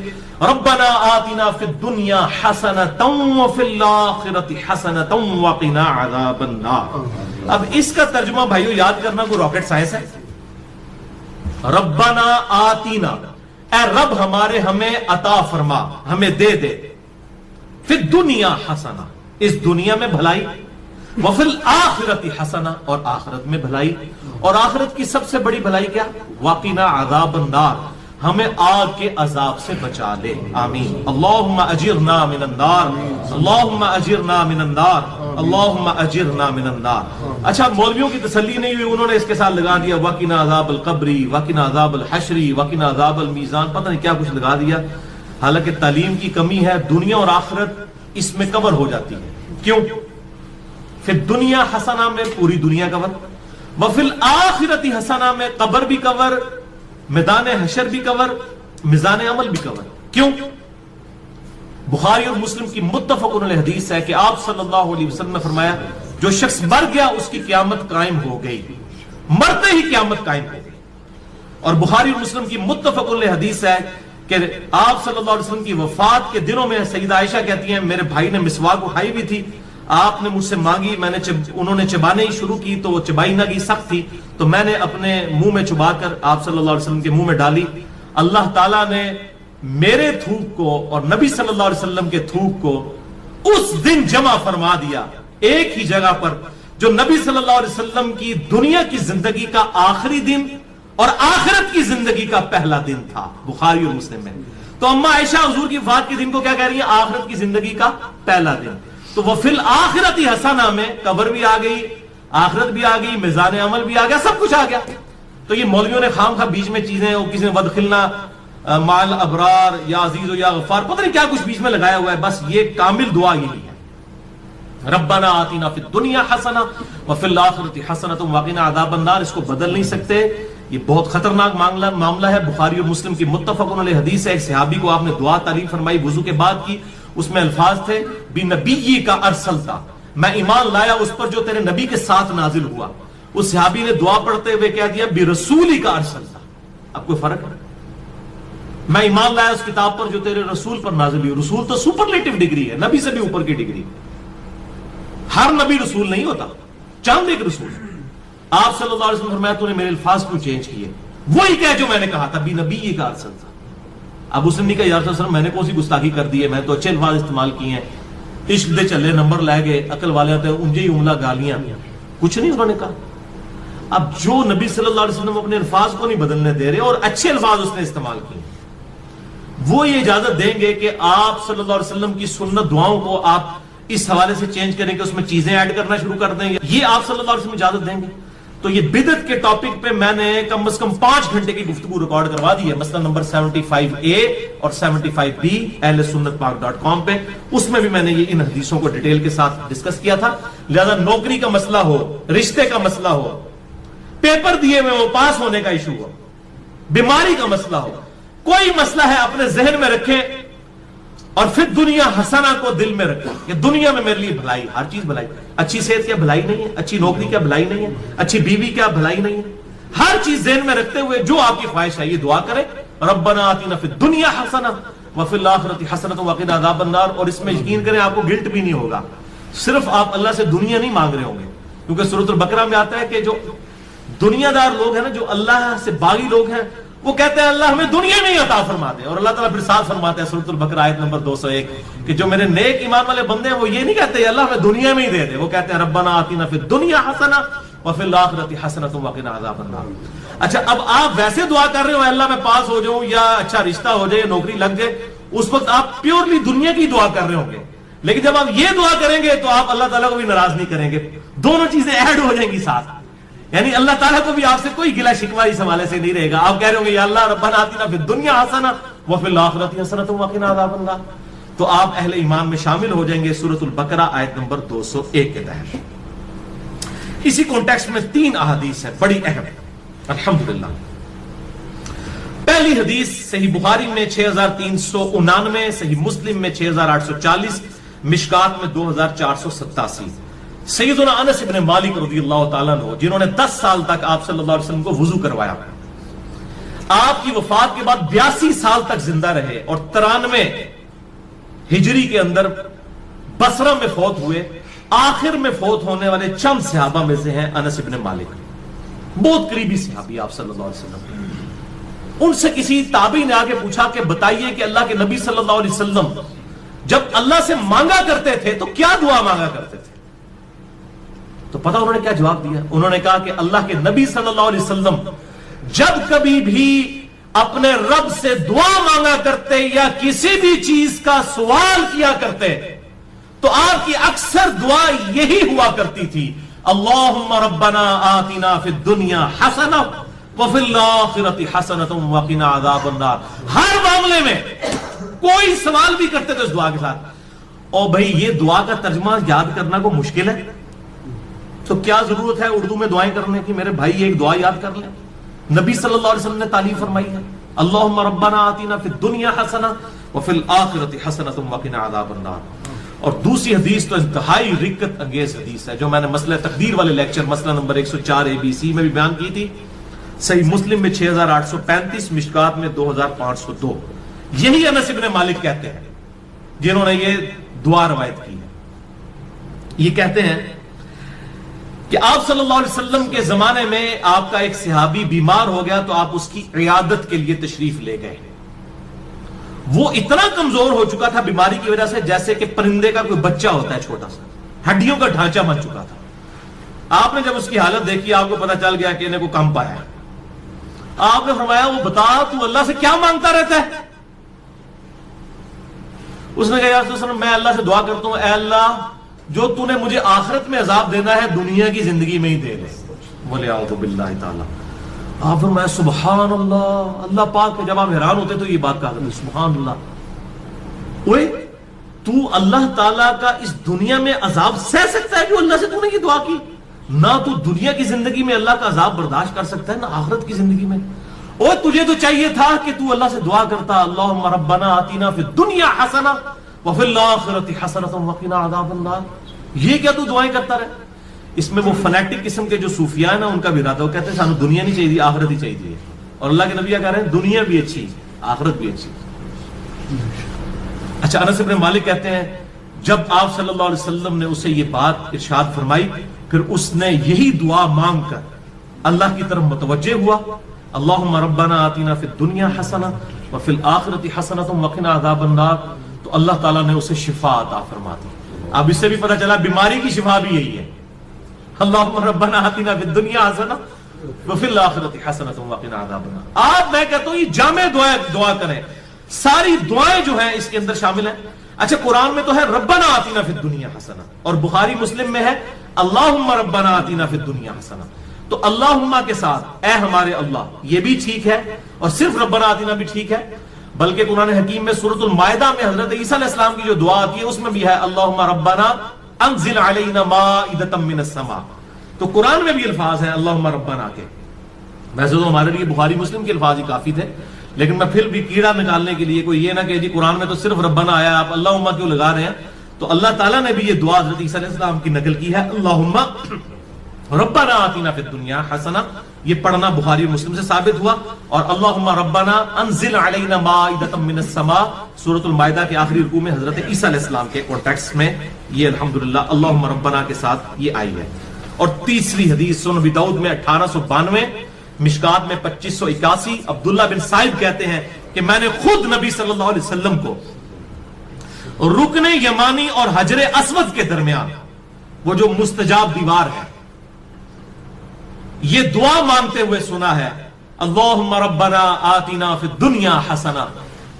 ربنا آتنا فی الدنیا حسنۃ وفی الآخرۃ حسنۃ وقنا عذاب النار۔ اب اس کا ترجمہ بھائیو یاد کرنا کوئی راکٹ سائنس ہے؟ ربنا آتینا، اے رب ہمارے ہمیں عطا فرما، ہمیں دے دے، فی الدنیا حسنہ، اس دنیا میں بھلائی، وفی الآخرۃ حسنہ، اور آخرت میں بھلائی، اور آخرت کی سب سے بڑی بھلائی کیا؟ وقنا عذاب النار، ہمیں آگ کے عذاب سے بچا لے، آمین۔ اللہم اجرنا من النار، اللہم اجرنا من النار، اللہم اجرنا من النار۔ اچھا مولویوں کی تسلی نہیں ہوئی، انہوں نے اس کے ساتھ لگا دیا وقنا عذاب القبری، وقنا عذاب الحشری، وقنا عذاب المیزان، پتہ نہیں کیا کچھ لگا دیا۔ حالانکہ تعلیم کی کمی ہے، دنیا اور آخرت اس میں کور ہو جاتی ہے۔ کیوں؟ پھر دنیا حسنہ میں پوری دنیا کور، وفی الآخرۃ حسنہ میں قبر بھی کور، میدان حشر بھی کور، میزان عمل بھی کور۔ کیوں؟ بخاری اور مسلم کی متفق علیہ حدیث ہے کہ آپ صلی اللہ علیہ وسلم نے فرمایا جو شخص مر گیا اس کی قیامت قائم ہو گئی، مرتے ہی قیامت قائم ہو گئی۔ اور بخاری اور مسلم کی متفق علیہ حدیث ہے کہ آپ صلی اللہ علیہ وسلم کی وفات کے دنوں میں سیدہ عائشہ کہتی ہیں میرے بھائی نے مسواک اٹھائی بھی تھی، آپ نے مجھ سے مانگی، میں نے انہوں نے چبانے ہی شروع کی تو وہ چبائی نہ گئی، سخت تھی، تو میں نے اپنے منہ میں چبا کر آپ صلی اللہ علیہ وسلم کے منہ میں ڈالی، اللہ تعالیٰ نے میرے تھوک کو اور نبی صلی اللہ علیہ وسلم کے تھوک کو اس دن جمع فرما دیا ایک ہی جگہ پر، جو نبی صلی اللہ علیہ وسلم کی دنیا کی زندگی کا آخری دن اور آخرت کی زندگی کا پہلا دن تھا، بخاری اور مسلم میں۔ تو اما عائشہ حضور کی وفات کے دن کو کیا کہہ رہی ہیں؟ آخرت کی زندگی کا پہلا دن۔ تو وہ فی الآخرۃ حسنہ میں قبر بھی آ گئی، آخرت بھی آ گئی، میزان عمل بھی آ گیا، سب کچھ آ گیا۔ تو یہ مولویوں نے خام خواہ بیچ میں چیزیں، وہ کسی نے ودخلنا مال ابرار یا عزیز و یا غفار، پتہ نہیں کیا کچھ بیچ میں لگایا ہوا ہے، بس یہ کامل دعا یہی ہے، ربنا آتنا فی الدنیا حسنہ وفی الآخرۃ حسنۃ وقنا عذاب النار۔ اس کو بدل نہیں سکتے، یہ بہت خطرناک معاملہ ہے۔ بخاری اور مسلم کی متفق علیہ حدیث ہے، ایک صحابی کو آپ نے دعا تعلیم فرمائی وضو کے بعد کی، اس میں الفاظ تھے بنبی کا ارسلتا، میں ایمان لایا اس پر جو تیرے نبی کے ساتھ نازل ہوا۔ اس صحابی نے دعا پڑھتے ہوئے کہہ دیا برسولی کا ارسلتا۔ اب کوئی فرق ہے؟ میں ایمان لایا اس کتاب پر جو تیرے رسول پر نازل ہوئی۔ رسول تو سپرلیٹو ڈگری ہے، نبی سے بھی اوپر کی ڈگری۔ ہر نبی رسول نہیں ہوتا، چاند ایک رسول۔ آپ صلی اللہ علیہ وسلم فرمایا تو نے میرے الفاظ کیوں چینج کیے؟ وہی کہہ جو میں نے کہا تھا، نبی کا ارسل تھا۔ اب اس نے کہا یا رسول اللہ میں نے کون سی گستاخی کر دی ہے، میں تو اچھے الفاظ استعمال کیے ہیں، عشق دے چلے نمبر لے گئے، عقل والے ہوتے ہیں انجے ہی عملہ گالیاں، کچھ نہیں انہوں نے کہا۔ اب جو نبی صلی اللہ علیہ وسلم اپنے الفاظ کو نہیں بدلنے دے رہے اور اچھے الفاظ اس نے استعمال کیے، وہ یہ اجازت دیں گے کہ آپ صلی اللہ علیہ وسلم کی سنت دعاؤں کو آپ اس حوالے سے چینج کریں کہ اس میں چیزیں ایڈ کرنا شروع کر دیں، یہ آپ صلی اللہ علیہ وسلم اجازت دیں گے؟ تو یہ بدعت کے ٹاپک پہ میں نے کم از کم 5 گھنٹے کی گفتگو ریکارڈ کروا دی ہے، مثلا نمبر 75A اور 75B اہل سنت پاک.com پہ، اس میں بھی میں نے یہ ان حدیثوں کو ڈیٹیل کے ساتھ ڈسکس کیا تھا۔ لہذا نوکری کا مسئلہ ہو، رشتے کا مسئلہ ہو، پیپر دیے میں وہ پاس ہونے کا ایشو ہو، بیماری کا مسئلہ ہو، کوئی مسئلہ ہے اپنے ذہن میں رکھیں، اور پھر دنیا حسنا کو دل میں رکھیں کہ دنیا میں میرے لیے بھلائی، ہر چیز بھلائی، اچھی صحت کیا بھلائی نہیں ہے، اچھی نوکری کیا بھلائی نہیں ہے، اچھی بیوی کیا بھلائی نہیں ہے، ہر چیز ذہن میں رکھتے ہوئے جو آپ کی خواہش ہے یہ دعا کریں، ربنا آتنا فی الدنیا حسنہ وفی الآخرۃ حسنۃ وقنا عذاب النار. اور اس میں یقین کریں آپ کو گلٹ بھی نہیں ہوگا، صرف آپ اللہ سے دنیا نہیں مانگ رہے ہوں گے، کیونکہ سورۃ البقرہ میں آتا ہے کہ جو دنیا دار لوگ ہیں نا، جو اللہ سے باغی لوگ ہیں، وہ کہتے ہیں اللہ ہمیں دنیا میں ہی عطا فرما دے. اور اللہ تعالیٰ پھر ساتھ فرماتا ہے سورۃ البقرہ آیت نمبر 201 کہ جو میرے نیک ایمان والے بندے ہیں وہ یہ نہیں کہتے اللہ ہمیں دنیا میں ہی دے دے، وہ کہتے ہیں ربنا آتنا فی الدنیا حسنہ وفی الآخرۃ حسنۃ وقنا عذاب النار. اچھا اب آپ ویسے دعا کر رہے ہو اللہ میں پاس ہو جاؤں یا اچھا رشتہ ہو جائے، نوکری لگ جائے، اس وقت آپ پیورلی دنیا کی دعا کر رہے ہوں گے. لیکن جب آپ یہ دعا کریں گے تو آپ اللہ تعالیٰ کو بھی ناراض نہیں کریں گے، دونوں چیزیں ایڈ ہو جائیں گی ساتھ. یعنی اللہ تعالیٰ کو بھی آپ سے کوئی گلہ شکوہ اس حوالے سے نہیں رہے گا. آپ کہہ رہے ہوں گے یا اللہ ربنا آتنا فی الدنیا حسنہ وفی الآخرۃ حسنۃ وقنا عذاب النار، تو آپ اہل ایمان میں شامل ہو جائیں گے سورۃ البقرہ آیت نمبر 201 کے تحت. اسی کانٹیکسٹ میں 3 احادیث ہیں بڑی اہم الحمدللہ. پہلی حدیث صحیح بخاری میں 6399، صحیح مسلم میں 6840، مشکات میں 2487. سیدنا انس بن مالک رضی اللہ تعالیٰ عنہ جنہوں نے 10 سال تک آپ صلی اللہ علیہ وسلم کو وضو کروایا، آپ کی وفات کے بعد 82 سال تک زندہ رہے اور 93 ہجری کے اندر بصرہ میں فوت ہوئے. آخر میں فوت ہونے والے چند صحابہ میں سے ہیں انس بن مالک، بہت قریبی صحابی آپ صلی اللہ علیہ وسلم. ان سے کسی تابعی نے آگے پوچھا کہ بتائیے کہ اللہ کے نبی صلی اللہ علیہ وسلم جب اللہ سے مانگا کرتے تھے تو کیا دعا مانگا کرتے تھے؟ تو پتہ انہوں نے کیا جواب دیا؟ انہوں نے کہا کہ اللہ کے نبی صلی اللہ علیہ وسلم جب کبھی بھی اپنے رب سے دعا مانگا کرتے یا کسی بھی چیز کا سوال کیا کرتے تو آپ کی اکثر دعا یہی ہوا کرتی تھی، اللہم ربنا آتنا فی الدنیا حسنہ وفی الآخرۃ حسنۃ وقنا عذاب النار. ہر معاملے میں کوئی سوال بھی کرتے تھے اس دعا کے ساتھ. اور بھائی یہ دعا کا ترجمہ یاد کرنا کو مشکل ہے تو کیا ضرورت ہے اردو میں دعائیں کرنے کی؟ میرے بھائی ایک دعا یاد کر لیں، نبی صلی اللہ علیہ وسلم نے تعلیم فرمائی ہے، اللہم ربنا آتنا فی الدنیا حسنہ وفی الآخرۃ حسنۃ وقنا عذاب النار. اور دوسری حدیث تو انتہائی رقت انگیز حدیث ہے جو میں نے مسئلہ تقدیر والے لیکچر مسئلہ نمبر 104 ABC میں بھی بیان کی تھی. صحیح مسلم میں 6835، مشکات میں 2502. یہی انس بن مالک کہتے ہیں جنہوں نے یہ دعا روایت کی ہے. یہ کہتے ہیں کہ آپ صلی اللہ علیہ وسلم کے زمانے میں آپ کا ایک صحابی بیمار ہو گیا تو آپ اس کی عیادت کے لیے تشریف لے گئے. وہ اتنا کمزور ہو چکا تھا بیماری کی وجہ سے جیسے کہ پرندے کا کوئی بچہ ہوتا ہے چھوٹا سا، ہڈیوں کا ڈھانچہ بن چکا تھا. آپ نے جب اس کی حالت دیکھی آپ کو پتا چل گیا کہ انہیں کو کم پایا. آپ نے فرمایا وہ بتا تو اللہ سے کیا مانگتا رہتا ہے؟ اس نے کہا یا رسول اللہ میں اللہ سے دعا کرتا ہوں اے اللہ جو تو نے مجھے آخرت میں عذاب دینا ہے دنیا کی زندگی میں ہی دے دے. بولے اعوذ باللہ تعالی. آپ فرمایا سبحان اللہ. اللہ پاک جب آپ حیران ہوتے تو یہ بات کہا کرتے سبحان اللہ. اوے تو اللہ تعالیٰ کا اس دنیا میں عذاب سہ سکتا ہے جو اللہ سے تو نے یہ دعا کی؟ نہ تو دنیا کی زندگی میں اللہ کا عذاب برداشت کر سکتا ہے نہ آخرت کی زندگی میں. اور تجھے تو چاہیے تھا کہ تو اللہ سے دعا کرتا اللہم ربنا آتنا فی الدنیا حسنہ وفی الآخرۃ حسنۃ وقنا عذاب النار. یہ کیا تو دعائیں کرتا رہے؟ اس میں وہ فنیٹک قسم کے جو صوفیاء ہیں نا ان کا بھی ارادہ، وہ کہتے ہیں سانو دنیا نہیں چاہیے آخرت ہی چاہیے. اور اللہ کے نبی کہہ رہے ہیں دنیا بھی اچھی آخرت بھی اچھی. اچھا انس بن مالک کہتے ہیں جب آپ صلی اللہ علیہ وسلم نے اسے یہ بات ارشاد فرمائی پھر اس نے یہی دعا مانگ کر اللہ کی طرف متوجہ ہوا، اللہم ربنا آتنا فی الدنیا حسنہ وفی الآخرۃ حسنۃ وقنا عذاب النار. تو اللہ تعالیٰ نے اسے شفا عطا فرما دی. اب اس سے بھی پتہ چلا بیماری کی شفا بھی یہی ہے، اللہم ربنا آتنا فی الدنیا حسنہ وفی الآخرۃ حسنۃ وقنا عذاب النار. آپ میں کہتا ہوں یہ جامع دعا کریں، ساری دعائیں جو ہیں اس کے اندر شامل ہیں. اچھا قرآن میں تو ہے ربنا آتنا فی الدنیا حسنہ اور بخاری مسلم میں ہے اللہم ربنا آتنا فی الدنیا حسنہ. تو اللہم کے ساتھ اے ہمارے اللہ یہ بھی ٹھیک ہے اور صرف ربنا آتنا بھی ٹھیک ہے، بلکہ قرآن حکیم میں سورۃ المائدہ میں حضرت عیسیٰ علیہ السلام کی جو دعا آتی ہے اس میں بھی ہے اللہم ربنا انزل علینا مائدۃ من السماء. تو قرآن میں بھی الفاظ ہیں اللہم ربنا کے. ویسے تو ہمارے لیے بخاری مسلم کے الفاظ ہی کافی تھے لیکن میں پھر بھی کیڑا نکالنے کے لیے کوئی یہ نہ کہ جی قرآن میں تو صرف ربنا آیا آپ اللہم کیوں لگا رہے ہیں، تو اللہ تعالیٰ نے بھی یہ دعا حضرت عیسیٰ علیہ السلام کی نقل کی ہے، اللہم ربنا آتنا فی الدنیا حسنہ، یہ پڑھنا بخاری اور مسلم سے ثابت ہوا، اور اللہم ربنا انزل علینا مائدۃ من السماء سورۃ المائدہ کے آخری رکوع میں حضرت عیسیٰ علیہ السلام کے کانٹیکسٹ میں یہ الحمدللہ اللہم ربنا کے ساتھ یہ آئی ہے۔ اور تیسری حدیث سنن ابی داؤد میں 1892، مشکات میں 2581، عبداللہ بن سعید کہتے ہیں کہ میں نے خود نبی صلی اللہ علیہ وسلم کو رکن یمانی اور حجر اسود کے درمیان وہ جو مستجاب دیوار ہے یہ دعا مانگتے ہوئے سنا ہے، اللہم ربنا آتنا فی الدنیا حسنہ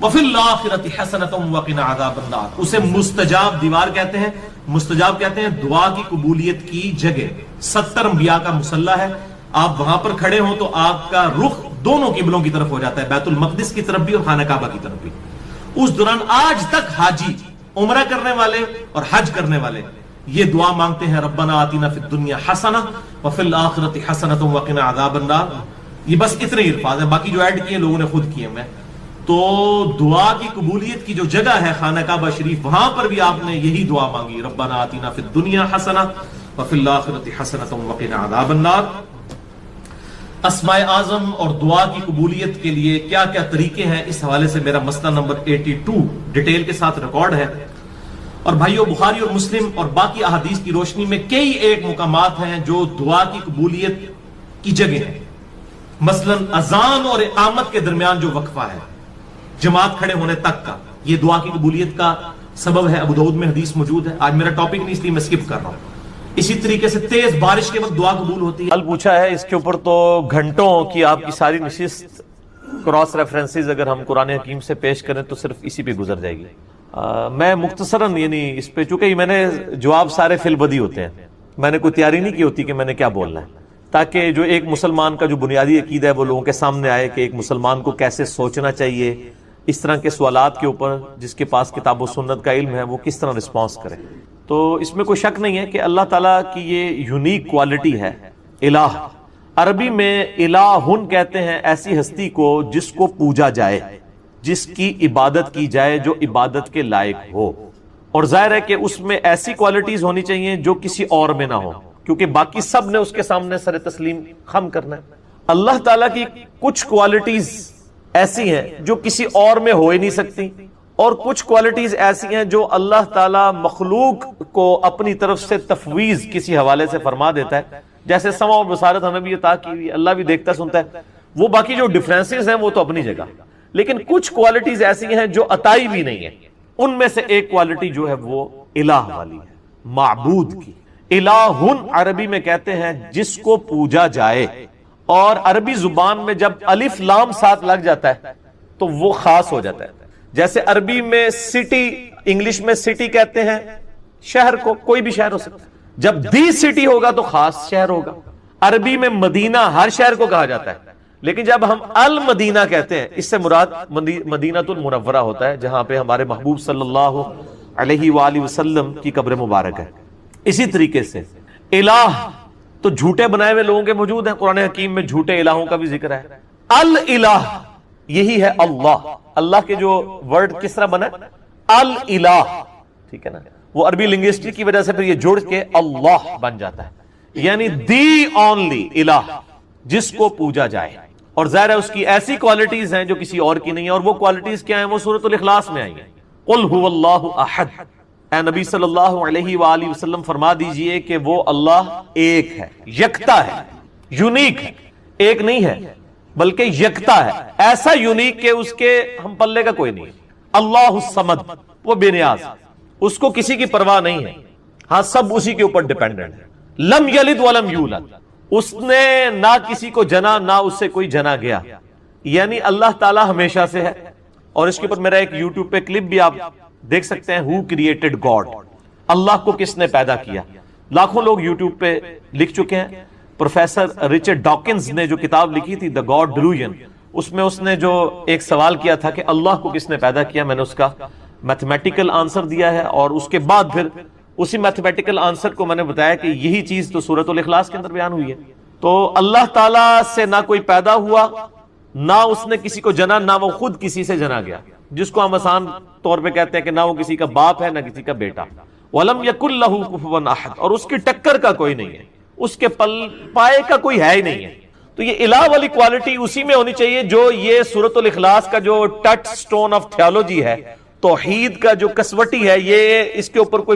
وفی الآخرۃ حسنۃ وقنا عذاب النار۔ اسے مستجاب دیوار کہتے ہیں، مستجاب کہتے ہیں دعا کی قبولیت کی جگہ۔ 70 انبیاء کا مصلی ہے، آپ وہاں پر کھڑے ہوں تو آپ کا رخ دونوں قبلوں کی طرف ہو جاتا ہے، بیت المقدس کی طرف بھی اور خانہ کعبہ کی طرف بھی۔ اس دوران آج تک حاجی، عمرہ کرنے والے اور حج کرنے والے یہ دعا مانگتے ہیں، ربنا آتنا فی الدنیا حسنہ وفی الآخرۃ حسنۃ وقنا عذاب النار۔ یہ بس اتنے ہی الفاظ ہیں، باقی جو ایڈ کیے لوگوں نے خود کیے میں۔ تو دعا کی قبولیت کی جو جگہ ہے خانہ کعبہ شریف، وہاں پر بھی آپ نے یہی دعا مانگی، ربنا آتنا فی الدنیا حسنہ وفی الآخرۃ حسنۃ وقنا عذاب النار۔ اسماء اعظم اور دعا کی قبولیت کے لیے کیا کیا طریقے ہیں، اس حوالے سے میرا مسئلہ نمبر 82 ڈیٹیل کے ساتھ ریکارڈ ہے۔ اور بھائیو، بخاری اور مسلم اور باقی احادیث کی روشنی میں کئی ایک مقامات ہیں جو دعا کی قبولیت کی جگہ ہیں۔ مثلا اذان اور اقامت کے درمیان جو وقفہ ہے جماعت کھڑے ہونے تک کا، یہ دعا کی قبولیت کا سبب ہے۔ ابو داؤد میں حدیث موجود ہے، آج میرا ٹاپک نہیں اس لیے میں سکپ کر رہا ہوں۔ اسی طریقے سے تیز بارش کے وقت دعا قبول ہوتی ہے۔ سوال پوچھا ہے، اس کے اوپر تو گھنٹوں کی آپ کی ساری نشست کراس ریفرنسز اگر ہم قرآن حکیم سے پیش کریں تو صرف اسی پہ گزر جائے گی۔ میں مختصراً یعنی اس پہ، چونکہ میں نے جواب سارے فی البدی ہوتے ہیں، میں نے کوئی تیاری نہیں کی ہوتی کہ میں نے کیا بولنا ہے، تاکہ جو ایک مسلمان کا جو بنیادی عقیدہ ہے وہ لوگوں کے سامنے آئے کہ ایک مسلمان کو کیسے سوچنا چاہیے، اس طرح کے سوالات کے اوپر جس کے پاس کتاب و سنت کا علم ہے وہ کس طرح رسپانس کرے۔ تو اس میں کوئی شک نہیں ہے کہ اللہ تعالیٰ کی یہ یونیک کوالٹی ہے الہ۔ عربی میں الہن کہتے ہیں ایسی ہستی کو جس کو پوجا جائے، جس کی عبادت کی جائے، جو عبادت کے لائق ہو، اور ظاہر ہے کہ اس میں ایسی کوالٹیز ہونی چاہیے جو کسی اور میں نہ ہو، کیونکہ باقی سب نے اس کے سامنے سر تسلیم خم کرنا ہے۔ اللہ تعالیٰ کی کچھ کوالٹیز ایسی ہیں جو کسی اور میں ہو ہی نہیں سکتی، اور کچھ کوالٹیز ایسی ہیں جو اللہ تعالیٰ مخلوق کو اپنی طرف سے تفویض کسی حوالے سے فرما دیتا ہے، جیسے سمع اور بصارت ہمیں بھی عطا کی ہوئی، اللہ بھی دیکھتا سنتا ہے، وہ باقی جو ڈفرینسز ہیں وہ تو اپنی جگہ، لیکن کچھ کوالٹیز ایسی ہیں جو عطائی بھی نہیں ہیں۔ ان میں سے ایک کوالٹی جو ہے وہ الہ والی ہے، معبود کی۔ الہن عربی میں کہتے ہیں جس کو پوجا جائے، اور عربی زبان میں جب الف لام ساتھ لگ جاتا ہے تو وہ خاص ہو جاتا ہے۔ جیسے عربی میں سٹی، انگلش میں سٹی کہتے ہیں شہر کو، کوئی بھی شہر ہو سکتا ہے، جب دی سٹی ہوگا تو خاص شہر ہوگا۔ عربی میں مدینہ ہر شہر کو کہا جاتا ہے، لیکن جب ہم المدینہ کہتے ہیں اس سے مراد مدینہ المنورہ ہوتا ہے، جہاں پہ ہمارے محبوب صلی اللہ علیہ وآلہ وسلم کی قبر مبارک ہے۔ اسی طریقے سے الہ تو جھوٹے بنائے ہوئے لوگوں کے موجود ہیں، قرآن حکیم میں جھوٹے الہوں کا بھی ذکر ہے۔ الالہ یہی ہے اللہ، اللہ کے جو ورڈ کس طرح بنا الالہ، ٹھیک ہے نا، وہ عربی لنگوسٹک کی وجہ سے پھر یہ جوڑ کے اللہ بن جاتا ہے، یعنی دی اونلی الہ جس کو پوجا جائے۔ اور ظاہر ہے اس کی ایسی کوالٹیز ہیں جو کسی اور کی نہیں ہے، اور وہ کوالٹیز کیا ہیں؟ وہ سورۃ الاخلاص میں آئی ہیں۔ قل هو اللہ احد، اے نبی صلی اللہ علیہ وآلہ وسلم فرما دیجئے کہ وہ اللہ ایک ہے، یکتا ہے، یونیک ہے، ایک نہیں ہے بلکہ یکتا ہے، ایسا یونیک کہ اس کے ہم پلے کا کوئی نہیں۔ اللہ الصمد، وہ بے نیاز، اس کو کسی کی پرواہ نہیں ہے، ہاں سب اسی کے اوپر ڈیپینڈنٹ ہے۔ لم یلد ولم یولد، اس نے نہ کسی کو جنا نہ اس سے کوئی جنا گیا، یعنی اللہ تعالیٰ ہمیشہ سے ہے۔ اور اس کے اوپر میرا ایک یوٹیوب پہ کلپ بھی آپ دیکھ سکتے ہیں، ہو کریٹڈ گاڈ، اللہ کو کس نے پیدا کیا۔ لاکھوں لوگ یوٹیوب پہ لکھ چکے ہیں۔ پروفیسر رچرڈ ڈاکنز نے جو کتاب لکھی تھی دا گاڈ ڈیلوژن، اس میں اس نے جو ایک سوال کیا تھا کہ اللہ کو کس نے پیدا کیا، میں نے اس کا میتھمیٹیکل آنسر دیا ہے، اور اس کے بعد پھر اسی میتھمیٹیکل آنسر کو میں نے بتایا کہ یہی چیز تو سورۃ الاخلاص کے اندر بیان ہوئی ہے۔ تو اللہ تعالیٰ سے نہ کوئی پیدا ہوا نہ اس نے کسی کو جنا، نہ وہ خود کسی سے جنا گیا، جس کو ہم آسان طور پہ کہتے ہیں کہ نہ وہ کسی کا باپ ہے نہ کسی کا بیٹا. وَلَمْ يَكُنْ لَهُ كُفُوًا أَحَدٌ، اور اس کی ٹکر کا کوئی نہیں ہے، اس کے پائے کا کوئی ہے ہی نہیں ہے. تو یہ الہ والی کوالٹی اسی میں ہونی چاہیے جو یہ سورۃ الاخلاص کا جو ٹچ سٹون آف تھیولوجی ہے، توحید کا جو کسوٹی ہے، یہ اس کے اوپر کوئی